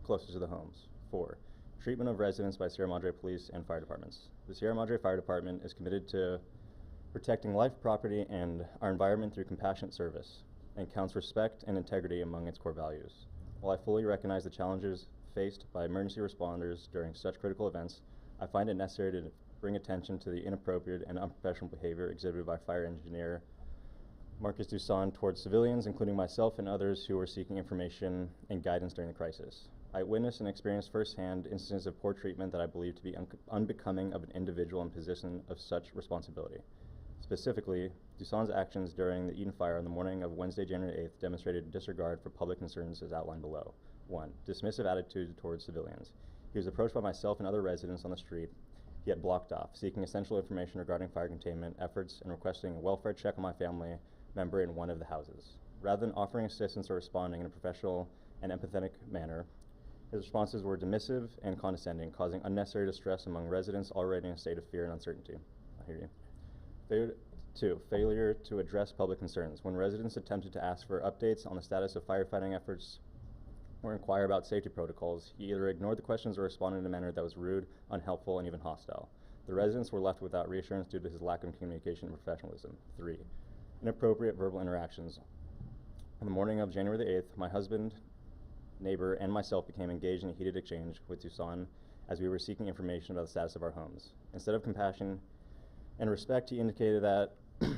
closest to the homes. 4, treatment of residents by Sierra Madre Police and fire departments. The Sierra Madre Fire Department is committed to protecting life, property, and our environment through compassionate service, and counts respect and integrity among its core values. While I fully recognize the challenges faced by emergency responders during such critical events, I find it necessary to bring attention to the inappropriate and unprofessional behavior exhibited by fire engineer Marcus Dusan towards civilians, including myself and others who were seeking information and guidance during the crisis. I witnessed and experienced firsthand instances of poor treatment that I believe to be unbecoming of an individual in position of such responsibility. Specifically, Dusan's actions during the Eden fire on the morning of Wednesday, January 8th demonstrated disregard for public concerns as outlined below. 1, dismissive attitude towards civilians. He was approached by myself and other residents on the street, yet blocked off, seeking essential information regarding fire containment efforts and requesting a welfare check on my family member in one of the houses. Rather than offering assistance or responding in a professional and empathetic manner, his responses were dismissive and condescending, causing unnecessary distress among residents already in a state of fear and uncertainty. I hear you. 2, failure to address public concerns. When residents attempted to ask for updates on the status of firefighting efforts or inquire about safety protocols, he either ignored the questions or responded in a manner that was rude, unhelpful, and even hostile. The residents were left without reassurance due to his lack of communication and professionalism. 3, inappropriate verbal interactions. On the morning of January the 8th, my husband, neighbor, and myself became engaged in a heated exchange with Dusan as we were seeking information about the status of our homes. Instead of compassion and respect, he indicated that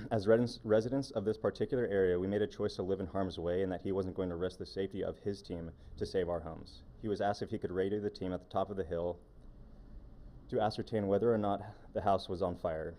as residents of this particular area, we made a choice to live in harm's way and that he wasn't going to risk the safety of his team to save our homes. He was asked if he could radio the team at the top of the hill to ascertain whether or not the house was on fire,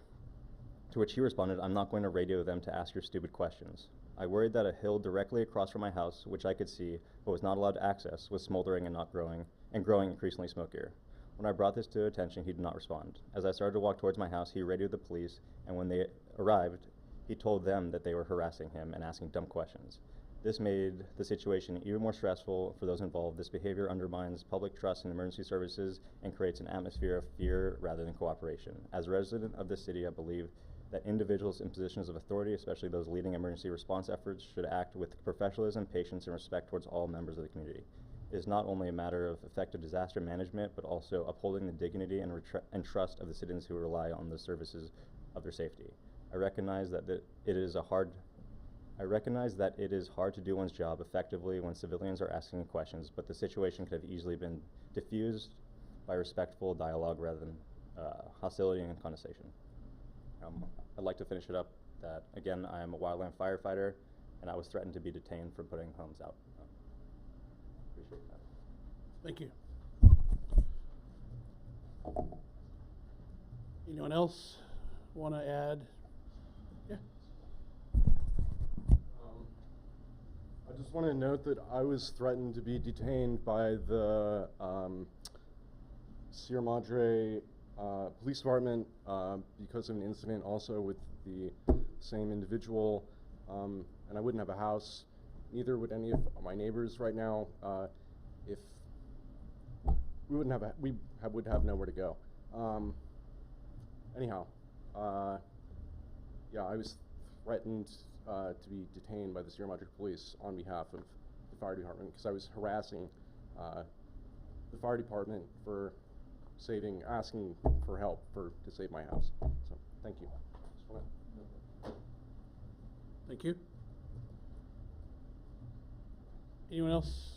to which he responded, "I'm not going to radio them to ask your stupid questions." I worried that a hill directly across from my house, which I could see but was not allowed to access, was smoldering and growing increasingly smokier. When I brought this to attention, he did not respond. As I started to walk towards my house, he radioed the police, and when they arrived, he told them that they were harassing him and asking dumb questions. This made the situation even more stressful for those involved. This behavior undermines public trust in emergency services and creates an atmosphere of fear rather than cooperation. As a resident of this city, I believe that individuals in positions of authority, especially those leading emergency response efforts, should act with professionalism, patience, and respect towards all members of the community. It is not only a matter of effective disaster management, but also upholding the dignity and trust of the citizens who rely on the services of their safety. I recognize that it is hard to do one's job effectively when civilians are asking questions, but the situation could have easily been diffused by respectful dialogue rather than hostility and condescension. I'd like to finish it up that, again, I am a wildland firefighter, and I was threatened to be detained for putting homes out. Appreciate that. Thank you. Anyone else want to add? Yeah. I just want to note that I was threatened to be detained by the Sierra Madre Police Department because of an incident also with the same individual, and I wouldn't have a house. Neither would any of my neighbors right now. If we wouldn't have, would have nowhere to go. Anyhow, yeah, I was threatened to be detained by the Sierra Madre Police on behalf of the fire department because I was harassing the fire department for asking for help to save my house. So, thank you. Thank you. Anyone else?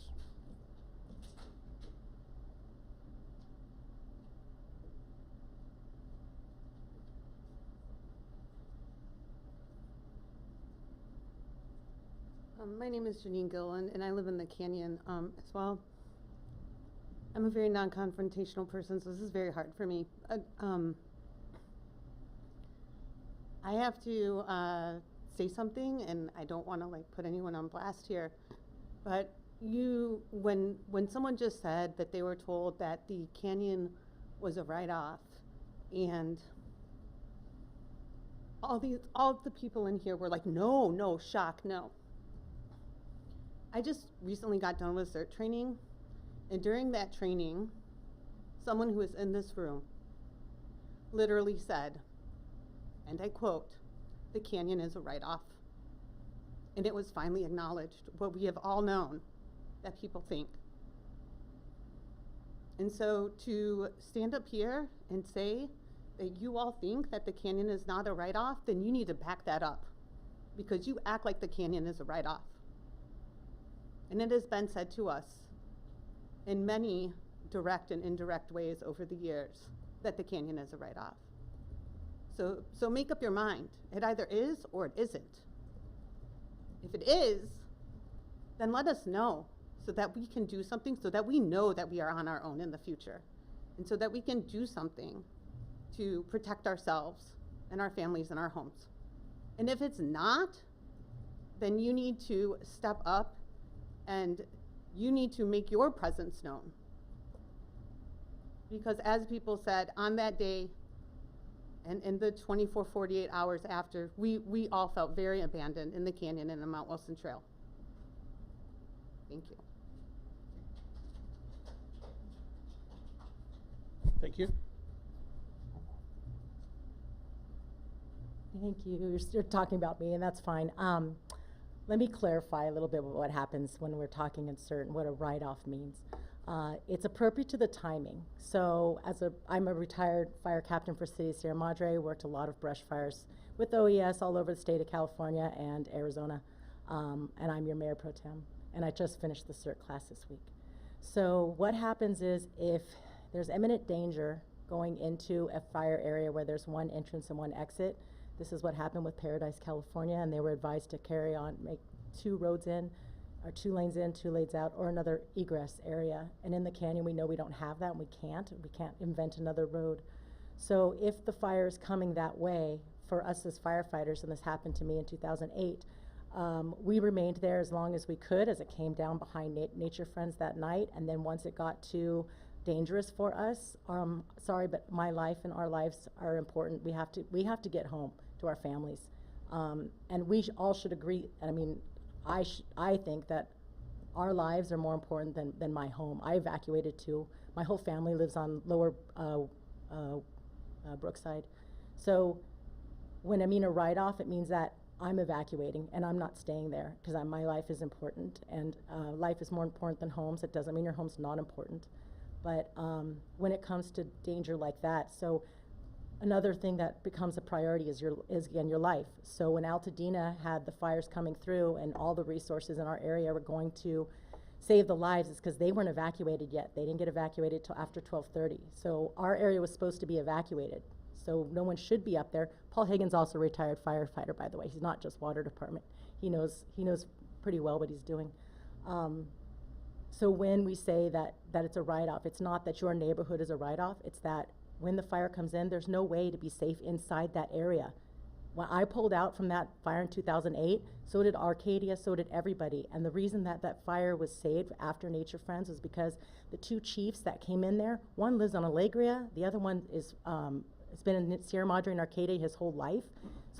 My name is Janine Gillen, and I live in the Canyon as well. I'm a very non-confrontational person, so this is very hard for me. I have to say something, and I don't want to like put anyone on blast here, but when someone just said that they were told that the canyon was a write-off, and all the people in here were like, no, shock, no. I just recently got done with CERT training, and during that training, someone who was in this room literally said, and I quote, "The canyon is a write-off." And it was finally acknowledged, what we have all known that people think. And so to stand up here and say that you all think that the canyon is not a write-off, then you need to back that up, because you act like the canyon is a write-off. And it has been said to us in many direct and indirect ways over the years that the canyon is a write-off. So make up your mind. It either is or it isn't. If it is, then let us know so that we can do something, so that we know that we are on our own in the future, and so that we can do something to protect ourselves and our families and our homes. And if it's not, then you need to step up and you need to make your presence known. Because as people said, on that day and in the 24, 48 hours after, we all felt very abandoned in the canyon and the Mount Wilson Trail. Thank you. Thank you. Thank you. You're talking about me, and that's fine. Let me clarify a little bit what happens when we're talking in CERT and what a write-off means. It's appropriate to the timing. So I'm a retired fire captain for City of Sierra Madre, worked a lot of brush fires with OES all over the state of California and Arizona, and I'm your mayor pro tem, and I just finished the CERT class this week. So what happens is if there's imminent danger going into a fire area where there's one entrance and one exit, this is what happened with Paradise, California, and they were advised to carry on, make 2 roads in, or 2 lanes in, 2 lanes out, or another egress area. And in the canyon, we know we don't have that, and we can't invent another road. So if the fire is coming that way, for us as firefighters, and this happened to me in 2008, we remained there as long as we could as it came down behind Nature Friends that night. And then once it got too dangerous for us, sorry, but my life and our lives are important. We have to get home to our families, and we all should agree. I mean, I think that our lives are more important than my home. I evacuated too. My whole family lives on Lower Brookside. So when I mean a write-off, it means that I'm evacuating and I'm not staying there because my life is important, and life is more important than homes. It doesn't mean your home's not important, but when it comes to danger like that, so another thing that becomes a priority is again your life. So when Altadena had the fires coming through and all the resources in our area were going to save the lives, it's because they weren't evacuated yet. They didn't get evacuated till after 12:30. So our area was supposed to be evacuated. So no one should be up there. Paul Hagen's also a retired firefighter, by the way. He's not just water department. He knows pretty well what he's doing. So when we say that it's a write-off, it's not that your neighborhood is a write-off. It's that when the fire comes in, there's no way to be safe inside that area. When I pulled out from that fire in 2008, so did Arcadia, so did everybody. And the reason that fire was saved after Nature Friends was because the 2 chiefs that came in there, one lives on Alegria, the other one is has been in Sierra Madre and Arcadia his whole life.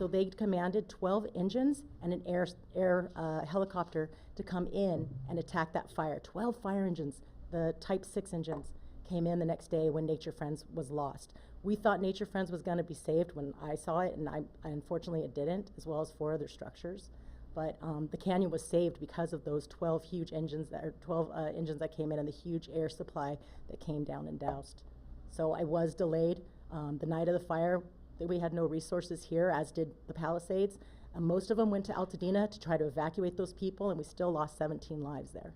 So they commanded 12 engines and an air helicopter to come in and attack that fire. 12 fire engines, the Type 6 engines, came in the next day when Nature Friends was lost. We thought Nature Friends was going to be saved when I saw it, and unfortunately it didn't, as well as 4 other structures. But the canyon was saved because of those 12 huge engines, 12 engines that came in and the huge air supply that came down and doused. So I was delayed. The night of the fire, we had no resources here, as did the Palisades. Most of them went to Altadena to try to evacuate those people, and we still lost 17 lives there.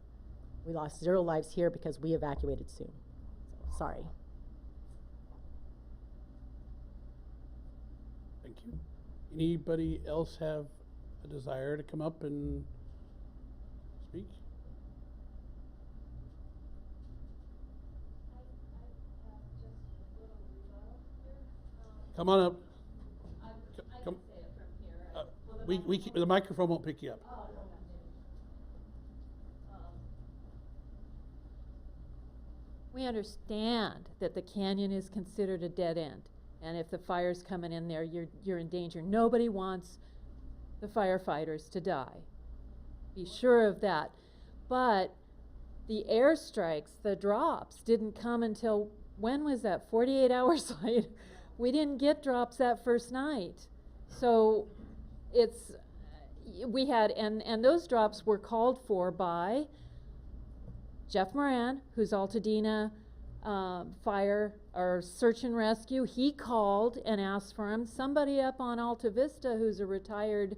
We lost 0 lives here because we evacuated soon. So, sorry. Thank you. Anybody else have a desire to come up and speak? Come on up. Come. The microphone won't pick you up. We understand that the canyon is considered a dead end, and if the fire's coming in there, you're in danger. Nobody wants the firefighters to die. Be sure of that. But the airstrikes, the drops, didn't come until, when was that? 48 hours later. We didn't get drops that first night. So we had, and those drops were called for by Jeff Moran, who's Altadena Fire or Search and Rescue. He called and asked for him. Somebody up on Alta Vista, who's a retired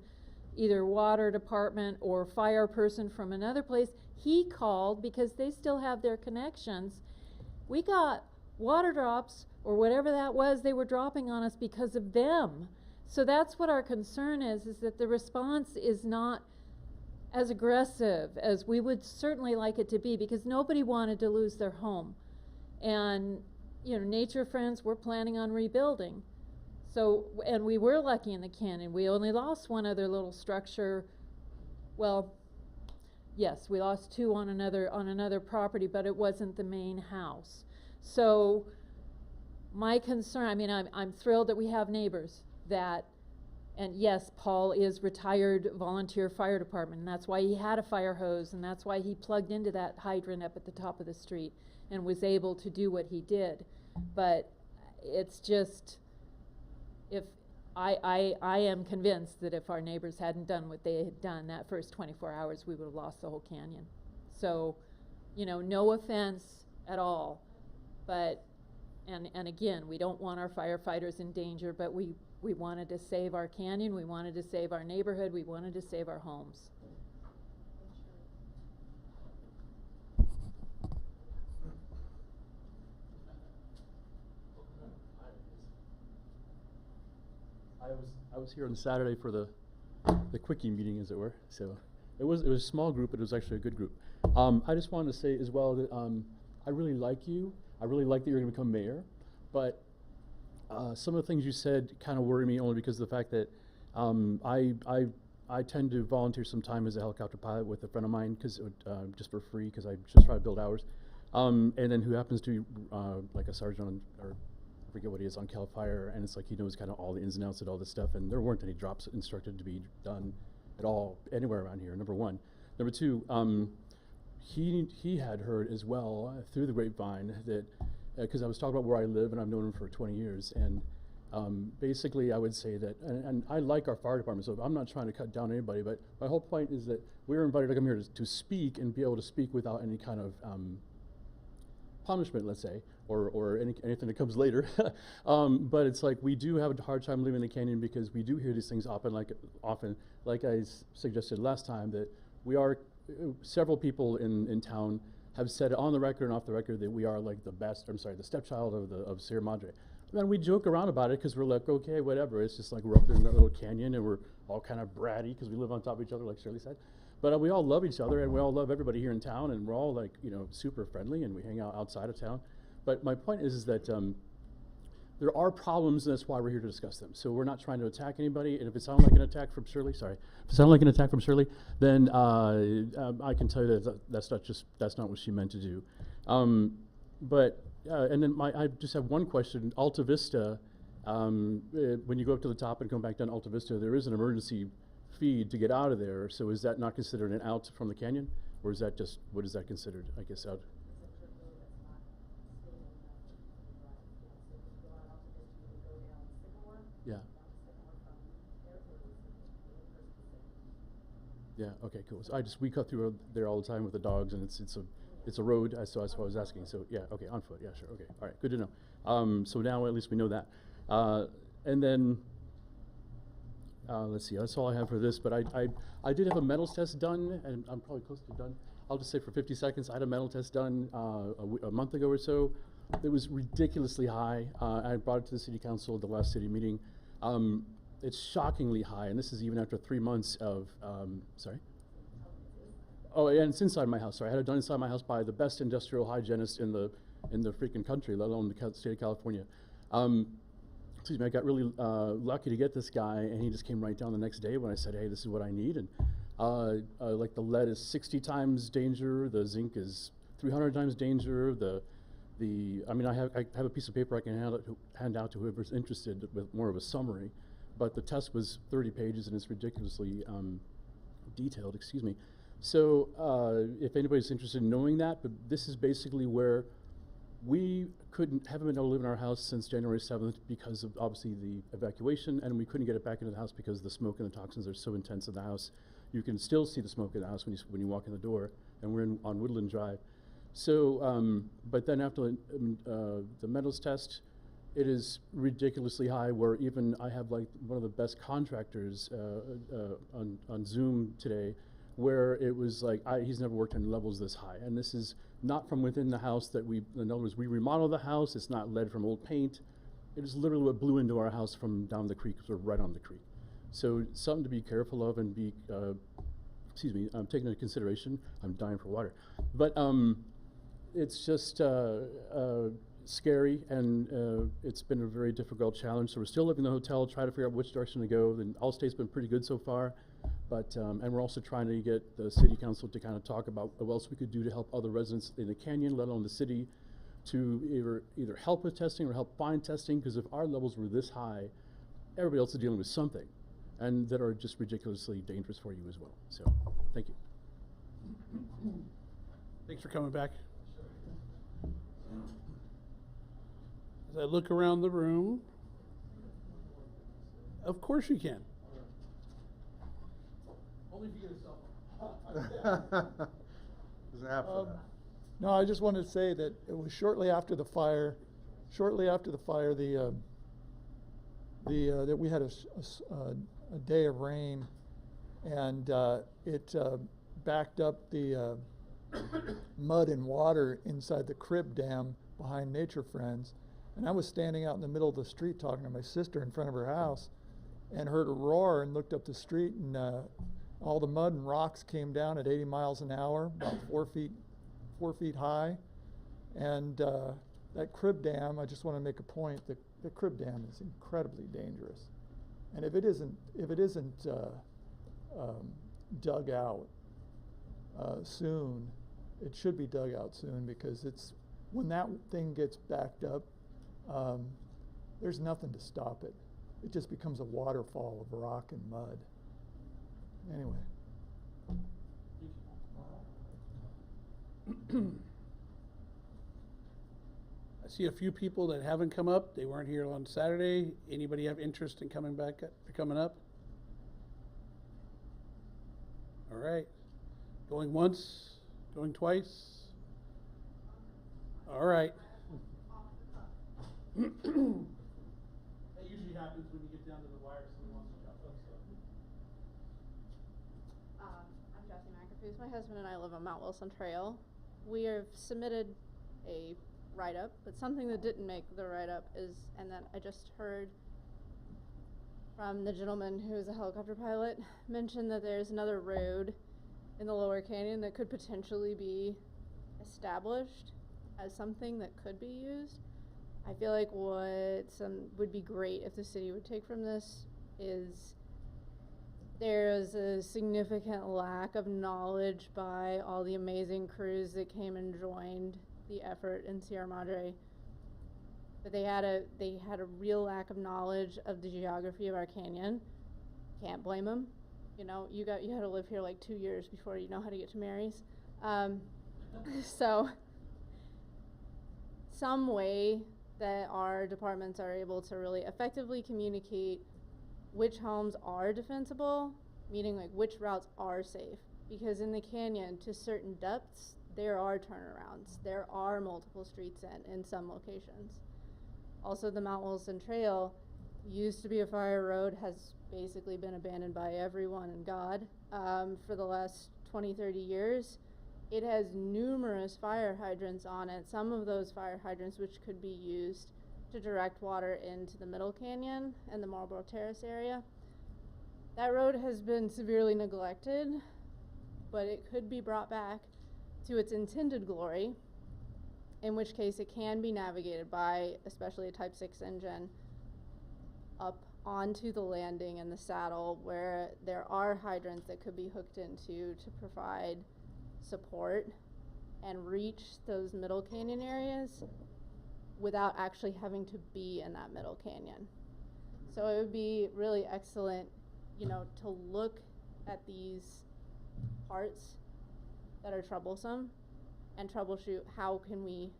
either water department or fire person from another place, he called because they still have their connections. We got water drops or whatever that was they were dropping on us because of them. So that's what our concern is that the response is not as aggressive as we would certainly like it to be, because nobody wanted to lose their home. And, you know, Nature Friends, we're planning on rebuilding. So, and we were lucky in the canyon. We only lost 1 other little structure. Well, yes, we lost 2 on another property, but it wasn't the main house. So my concern, I mean, I'm thrilled that we have neighbors that, and yes, Paul is retired volunteer fire department, and that's why he had a fire hose, and that's why he plugged into that hydrant up at the top of the street and was able to do what he did. But it's just, if I am convinced that if our neighbors hadn't done what they had done that first 24 hours, we would have lost the whole canyon. So, you know, no offense at all, but, and again, we don't want our firefighters in danger, but we wanted to save our canyon, we wanted to save our neighborhood, we wanted to save our homes. I was here on Saturday for the quickie meeting, as it were. So it was a small group, but it was actually a good group. I just wanted to say as well that I really like you. I really like that you're going to become mayor, but some of the things you said kind of worry me, only because of the fact that I tend to volunteer some time as a helicopter pilot with a friend of mine, because just for free, because I just try to build hours, and then who happens to be like a sergeant on, or I forget what he is, on Cal Fire, and it's like he knows kind of all the ins and outs of all this stuff, and there weren't any drops instructed to be done at all anywhere around here, number one. Number two, he had heard as well through the grapevine that, because I was talking about where I live, and I've known him for 20 years, and basically I would say that, and I like our fire department, so I'm not trying to cut down anybody, but my whole point is that we were invited to come here to speak and be able to speak without any kind of punishment, let's say, or anything that comes later. But it's like we do have a hard time living in the canyon, because we do hear these things often, like I suggested last time, that we are, several people in town have said on the record and off the record that we are like the stepchild of Sierra Madre. And then we joke around about it because we're like, okay, whatever. It's just like we're up there in that little canyon and we're all kind of bratty because we live on top of each other, like Shirley said. But we all love each other and we all love everybody here in town, and we're all like, you know, super friendly, and we hang out outside of town. But my point is that there are problems, and that's why we're here to discuss them. So we're not trying to attack anybody, and if it sounds like an attack from Shirley, then I can tell you that that's not what she meant to do. And then I just have one question. Alta Vista, When you go up to the top and come back down Alta Vista, there is an emergency feed to get out of there. So is that not considered an out from the canyon? Or is that just, what is that considered, I guess, out? Yeah. Yeah, okay, cool. So we cut through there all the time with the dogs, and it's a road, so that's what I was asking. So yeah, okay, on foot, yeah, sure, okay, all right, good to know. So now at least we know that. And then, let's see, that's all I have for this, but I did have a metals test done, and I'm probably close to done. I'll just say for 50 seconds, I had a metal test done a month ago or so. It was ridiculously high. I brought it to the city council at the last city meeting. It's shockingly high, and this is even after 3 months of, sorry? Oh, and it's inside my house. Sorry, I had it done inside my house by the best industrial hygienist in the freaking country, let alone the state of California. Excuse me, I got really lucky to get this guy, and he just came right down the next day when I said, hey, this is what I need. And like the lead is 60 times danger, the zinc is 300 times danger, I mean, I have a piece of paper I can hand out to whoever's interested with more of a summary, but the test was 30 pages and it's ridiculously detailed, excuse me. So if anybody's interested in knowing that, but this is basically where we haven't been able to live in our house since January 7th because of obviously the evacuation, and we couldn't get it back into the house because the smoke and the toxins are so intense in the house. You can still see the smoke in the house when you walk in the door, and we're on Woodland Drive. So, but then after the metals test, it is ridiculously high, where even I have like one of the best contractors on Zoom today, where it was like, he's never worked on levels this high. And this is not from within the house in other words, we remodeled the house, it's not lead from old paint. It is literally what blew into our house from down the creek, or right on the creek. So something to be careful of and be, excuse me, taking into consideration. I'm dying for water. But it's just scary, and it's been a very difficult challenge. So we're still living in the hotel, trying to figure out which direction to go. The Allstate's been pretty good so far, but and we're also trying to get the city council to kind of talk about what else we could do to help other residents in the canyon, let alone the city, to either help with testing or help find testing, because if our levels were this high, everybody else is dealing with something, and that are just ridiculously dangerous for you as well. So, thank you. Thanks for coming back. As I look around the room, of course you can. Only if you get a cell phone. Doesn't have for that. No, I just wanted to say that it was shortly after the fire, that we had a day of rain, and it backed up the mud and water inside the crib dam behind Nature Friends. And I was standing out in the middle of the street talking to my sister in front of her house, and heard a roar and looked up the street, and all the mud and rocks came down at 80 miles an hour, about 4 feet high. And that crib dam, I just want to make a point, the crib dam is incredibly dangerous. And if it isn't dug out soon, it should be dug out soon, because when that thing gets backed up, there's nothing to stop it. It just becomes a waterfall of rock and mud. Anyway. I see a few people that haven't come up. They weren't here on Saturday. Anybody have interest in coming up? All right. Going once, going twice. All right. That usually happens when you get down to the wire, someone wants to jump up. I'm Jessie McAfee. My husband and I live on Mount Wilson Trail. We have submitted a write-up, but something that didn't make the write-up is, and that I just heard from the gentleman who's a helicopter pilot, mention that there's another road in the lower canyon that could potentially be established as something that could be used. I feel like what would be great if the city would take from this is there's a significant lack of knowledge by all the amazing crews that came and joined the effort in Sierra Madre but they had a real lack of knowledge of the geography of our canyon. Can't blame them. You know, you had to live here like 2 years before you know how to get to Mary's. So some way that our departments are able to really effectively communicate which homes are defensible, meaning like which routes are safe. Because in the canyon, to certain depths, there are turnarounds. There are multiple streets in some locations. Also, the Mount Wilson Trail used to be a fire road, has basically been abandoned by everyone and God for the last 20, 30 years. It has numerous fire hydrants on it, some of those fire hydrants which could be used to direct water into the Middle Canyon and the Marlboro Terrace area. That road has been severely neglected, but it could be brought back to its intended glory, in which case it can be navigated by especially a Type 6 engine up onto the landing and the saddle, where there are hydrants that could be hooked into to provide support and reach those Middle Canyon areas without actually having to be in that Middle Canyon. So it would be really excellent, you know, to look at these parts that are troublesome and troubleshoot how can we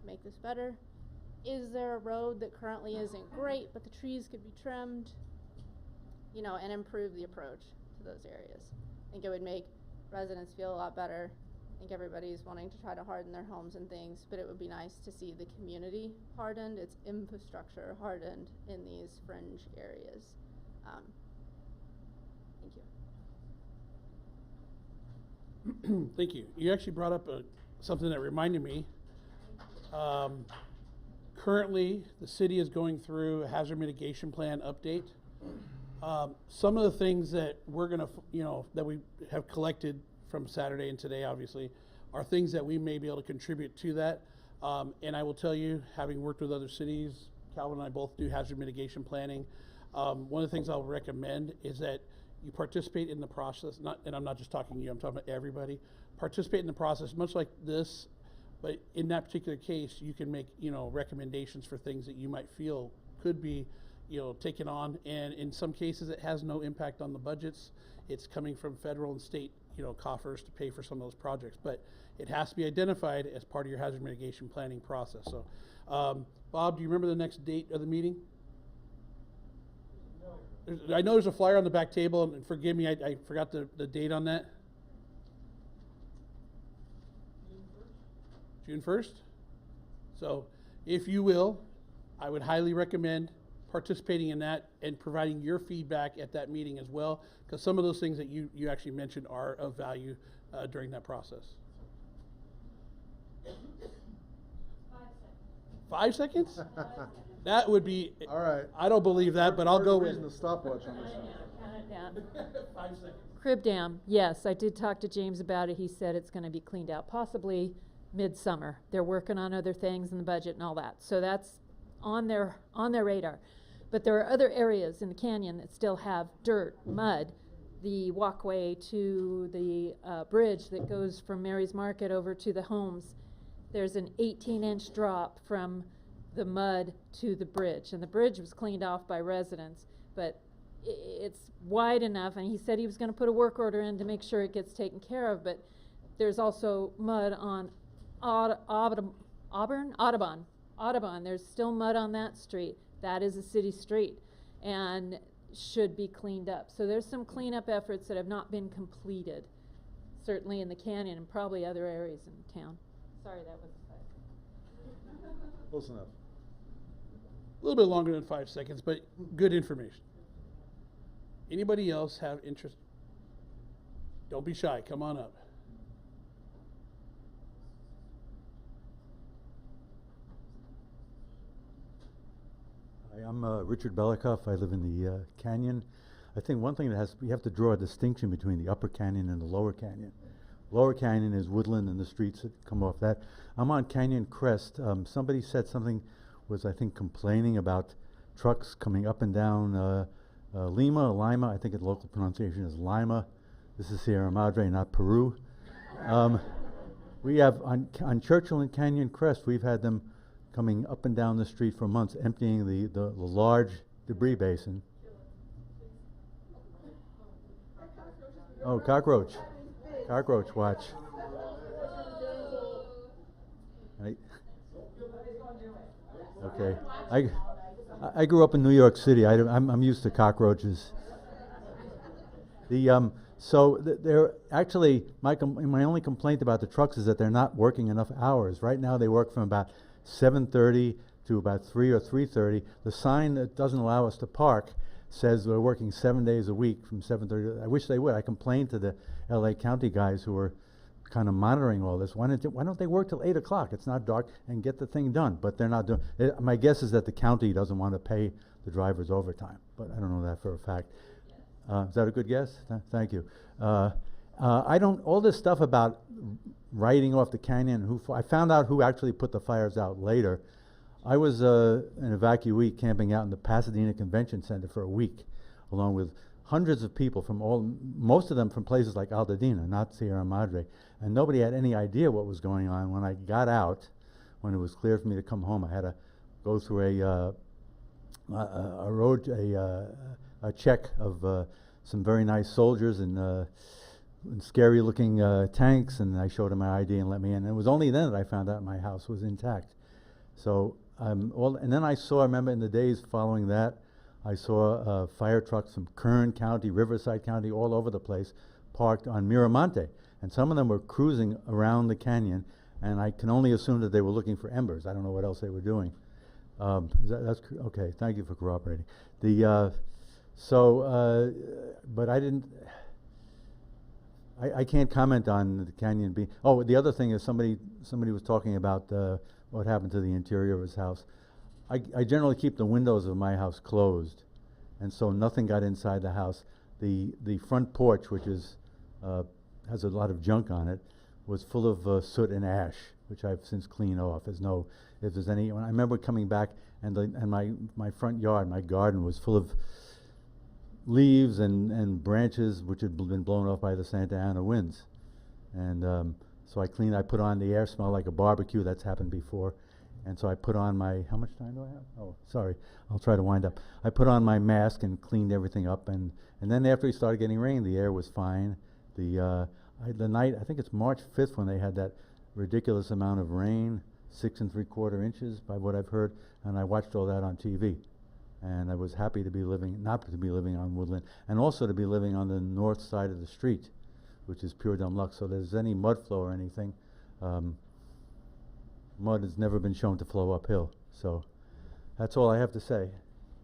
make this better. Is there a road that currently isn't great, but the trees could be trimmed, you know, and improve the approach to those areas? I think it would make residents feel a lot better. I think everybody's wanting to try to harden their homes and things, but it would be nice to see the community hardened, its infrastructure hardened in these fringe areas. Thank you. Thank you. You actually brought up something that reminded me. Currently, the city is going through a hazard mitigation plan update. Some of the things that we're going to, you know, that we have collected from Saturday and today, obviously, are things that we may be able to contribute to that. And I will tell you, having worked with other cities, Calvin and I both do hazard mitigation planning. One of the things I'll recommend is that you participate in the process, and I'm not just talking to you, I'm talking about everybody. Participate in the process, much like this, but in that particular case, you can make, you know, recommendations for things that you might feel could be, you know, taken on. And in some cases, it has no impact on the budgets. It's coming from federal and state, you know, coffers to pay for some of those projects, but it has to be identified as part of your hazard mitigation planning process. So, Bob, do you remember the next date of the meeting? I know there's a flyer on the back table, and forgive me, I forgot the date on that. June 1st? So, if you will, I would highly recommend participating in that and providing your feedback at that meeting as well, because some of those things that you actually mentioned are of value during that process. 5 seconds? That would be, all right. I don't believe that, but I'll go with the stopwatch on this one. Count it down. 5 seconds. Crib Dam, yes, I did talk to James about it. He said it's going to be cleaned out possibly midsummer. They're working on other things in the budget and all that. So that's on their radar. But there are other areas in the canyon that still have dirt, mud, the walkway to the bridge that goes from Mary's Market over to the homes. There's an 18-inch drop from the mud to the bridge, and the bridge was cleaned off by residents, but it's wide enough, and he said he was going to put a work order in to make sure it gets taken care of, but there's also mud on Audubon. There's still mud on that street. That is a city street and should be cleaned up. So there's some cleanup efforts that have not been completed, certainly in the canyon and probably other areas in town. Sorry, that was Close enough. A little bit longer than 5 seconds, but good information. Anybody else have interest? Don't be shy, come on up. Hi, I'm Richard Belikoff. I live in the canyon. I think one thing that we have to draw a distinction between the upper canyon and the lower canyon. Lower canyon is woodland and the streets that come off that. I'm on Canyon Crest. Somebody said something, was I think complaining about trucks coming up and down Lima, I think the local pronunciation is Lima. This is Sierra Madre, not Peru. We have on Churchill and Canyon Crest, we've had them coming up and down the street for months, emptying the large debris basin. Oh, cockroach. Cockroach watch. Right. Okay. I grew up in New York City. I'm used to cockroaches. They're actually, my only complaint about the trucks is that they're not working enough hours. Right now they work from about 7:30 to about 3 or 3:30. The sign that doesn't allow us to park says they're working 7 days a week from 7:30. I wish they would. I complained to the LA County guys who were kind of monitoring all this. Why don't they work till 8 o'clock? It's not dark, and get the thing done. But they're not doing it. My guess is that the county doesn't want to pay the drivers overtime, but I don't know that for a fact. Is that a good guess? Thank you. All this stuff about writing off the canyon, I found out who actually put the fires out later. I was an evacuee camping out in the Pasadena Convention Center for a week, along with hundreds of people most of them from places like Altadena, not Sierra Madre, and nobody had any idea what was going on. When I got out, when it was clear for me to come home, I had to go through a check of some very nice soldiers and scary-looking tanks, and I showed them my ID and let me in. And it was only then that I found out my house was intact. So, and then I remember in the days following that, I saw fire trucks from Kern County, Riverside County, all over the place, parked on Miramonte. And some of them were cruising around the canyon, and I can only assume that they were looking for embers. I don't know what else they were doing. Okay, thank you for cooperating. But I didn't, I can't comment on the canyon being, the other thing is somebody was talking about what happened to the interior of his house. I generally keep the windows of my house closed, and so nothing got inside the house. The front porch, which has a lot of junk on it, was full of soot and ash, which I've since cleaned off. If there's any, I remember coming back and my front yard, my garden was full of leaves and branches which had been blown off by the Santa Ana winds. And so I put on, the air smelled like a barbecue. That's happened before. And so I put on how much time do I have? Oh, sorry, I'll try to wind up. I put on my mask and cleaned everything up, and then after it started getting rain, the air was fine. The night, I think it's March 5th when they had that ridiculous amount of rain, 6 3/4 inches by what I've heard, and I watched all that on TV. And I was happy to be not to be living on Woodland, and also to be living on the north side of the street, which is pure dumb luck. So if there's any mud flow or anything, mud has never been shown to flow uphill. So that's all I have to say.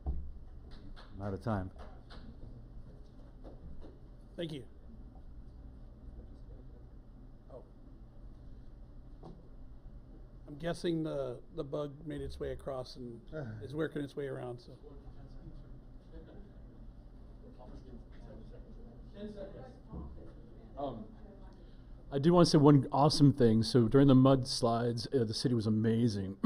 I'm out of time. Thank you. Oh. I'm guessing the bug made its way across and is working its way around. So. 10 seconds. I do want to say one awesome thing. So during the mudslides, the city was amazing.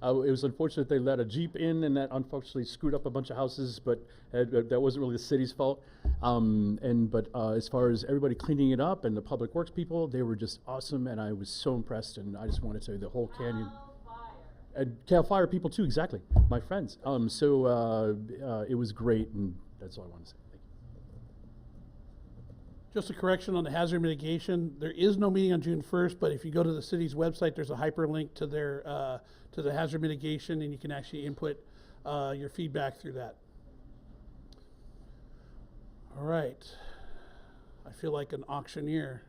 It was unfortunate they let a Jeep in, and that unfortunately screwed up a bunch of houses, but that wasn't really the city's fault. But as far as everybody cleaning it up and the public works people, they were just awesome, and I was so impressed, and I just wanted to say the whole canyon. And Cal Fire people too, exactly, my friends. It was great, and that's all I wanted to say. Thank you. Just a correction on the hazard mitigation. There is no meeting on June 1st, but if you go to the city's website, there's a hyperlink to their to the hazard mitigation, and you can actually input your feedback through that. All right. I feel like an auctioneer.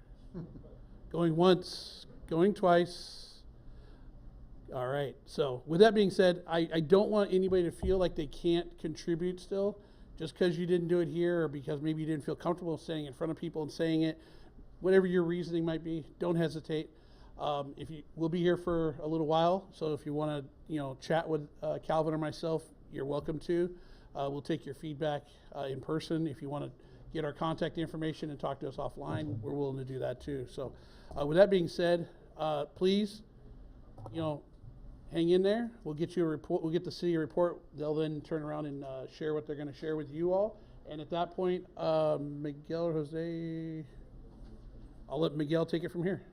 Going once, going twice. All right. So with that being said, I don't want anybody to feel like they can't contribute still. Just because you didn't do it here, or because maybe you didn't feel comfortable saying it in front of people and saying it, whatever your reasoning might be, don't hesitate. We'll be here for a little while, so if you want to, chat with Calvin or myself, you're welcome to. We'll take your feedback in person. If you want to get our contact information and talk to us offline, we're willing to do that too. So, with that being said, please, hang in there. We'll get you a report. We'll get the city a report. They'll then turn around and share what they're going to share with you all. And at that point, Miguel or Jose, I'll let Miguel take it from here.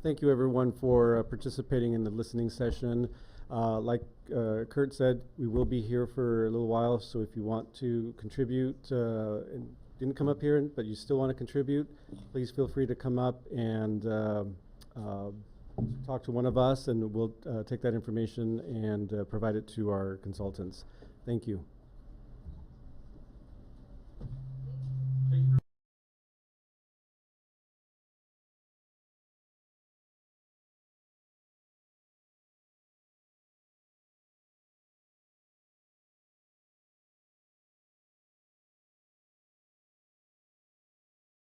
Thank you, everyone, for participating in the listening session. Like Kurt said, we will be here for a little while, so if you want to contribute and didn't come up here, but you still want to contribute, please feel free to come up and talk to one of us, and we'll take that information and provide it to our consultants. Thank you.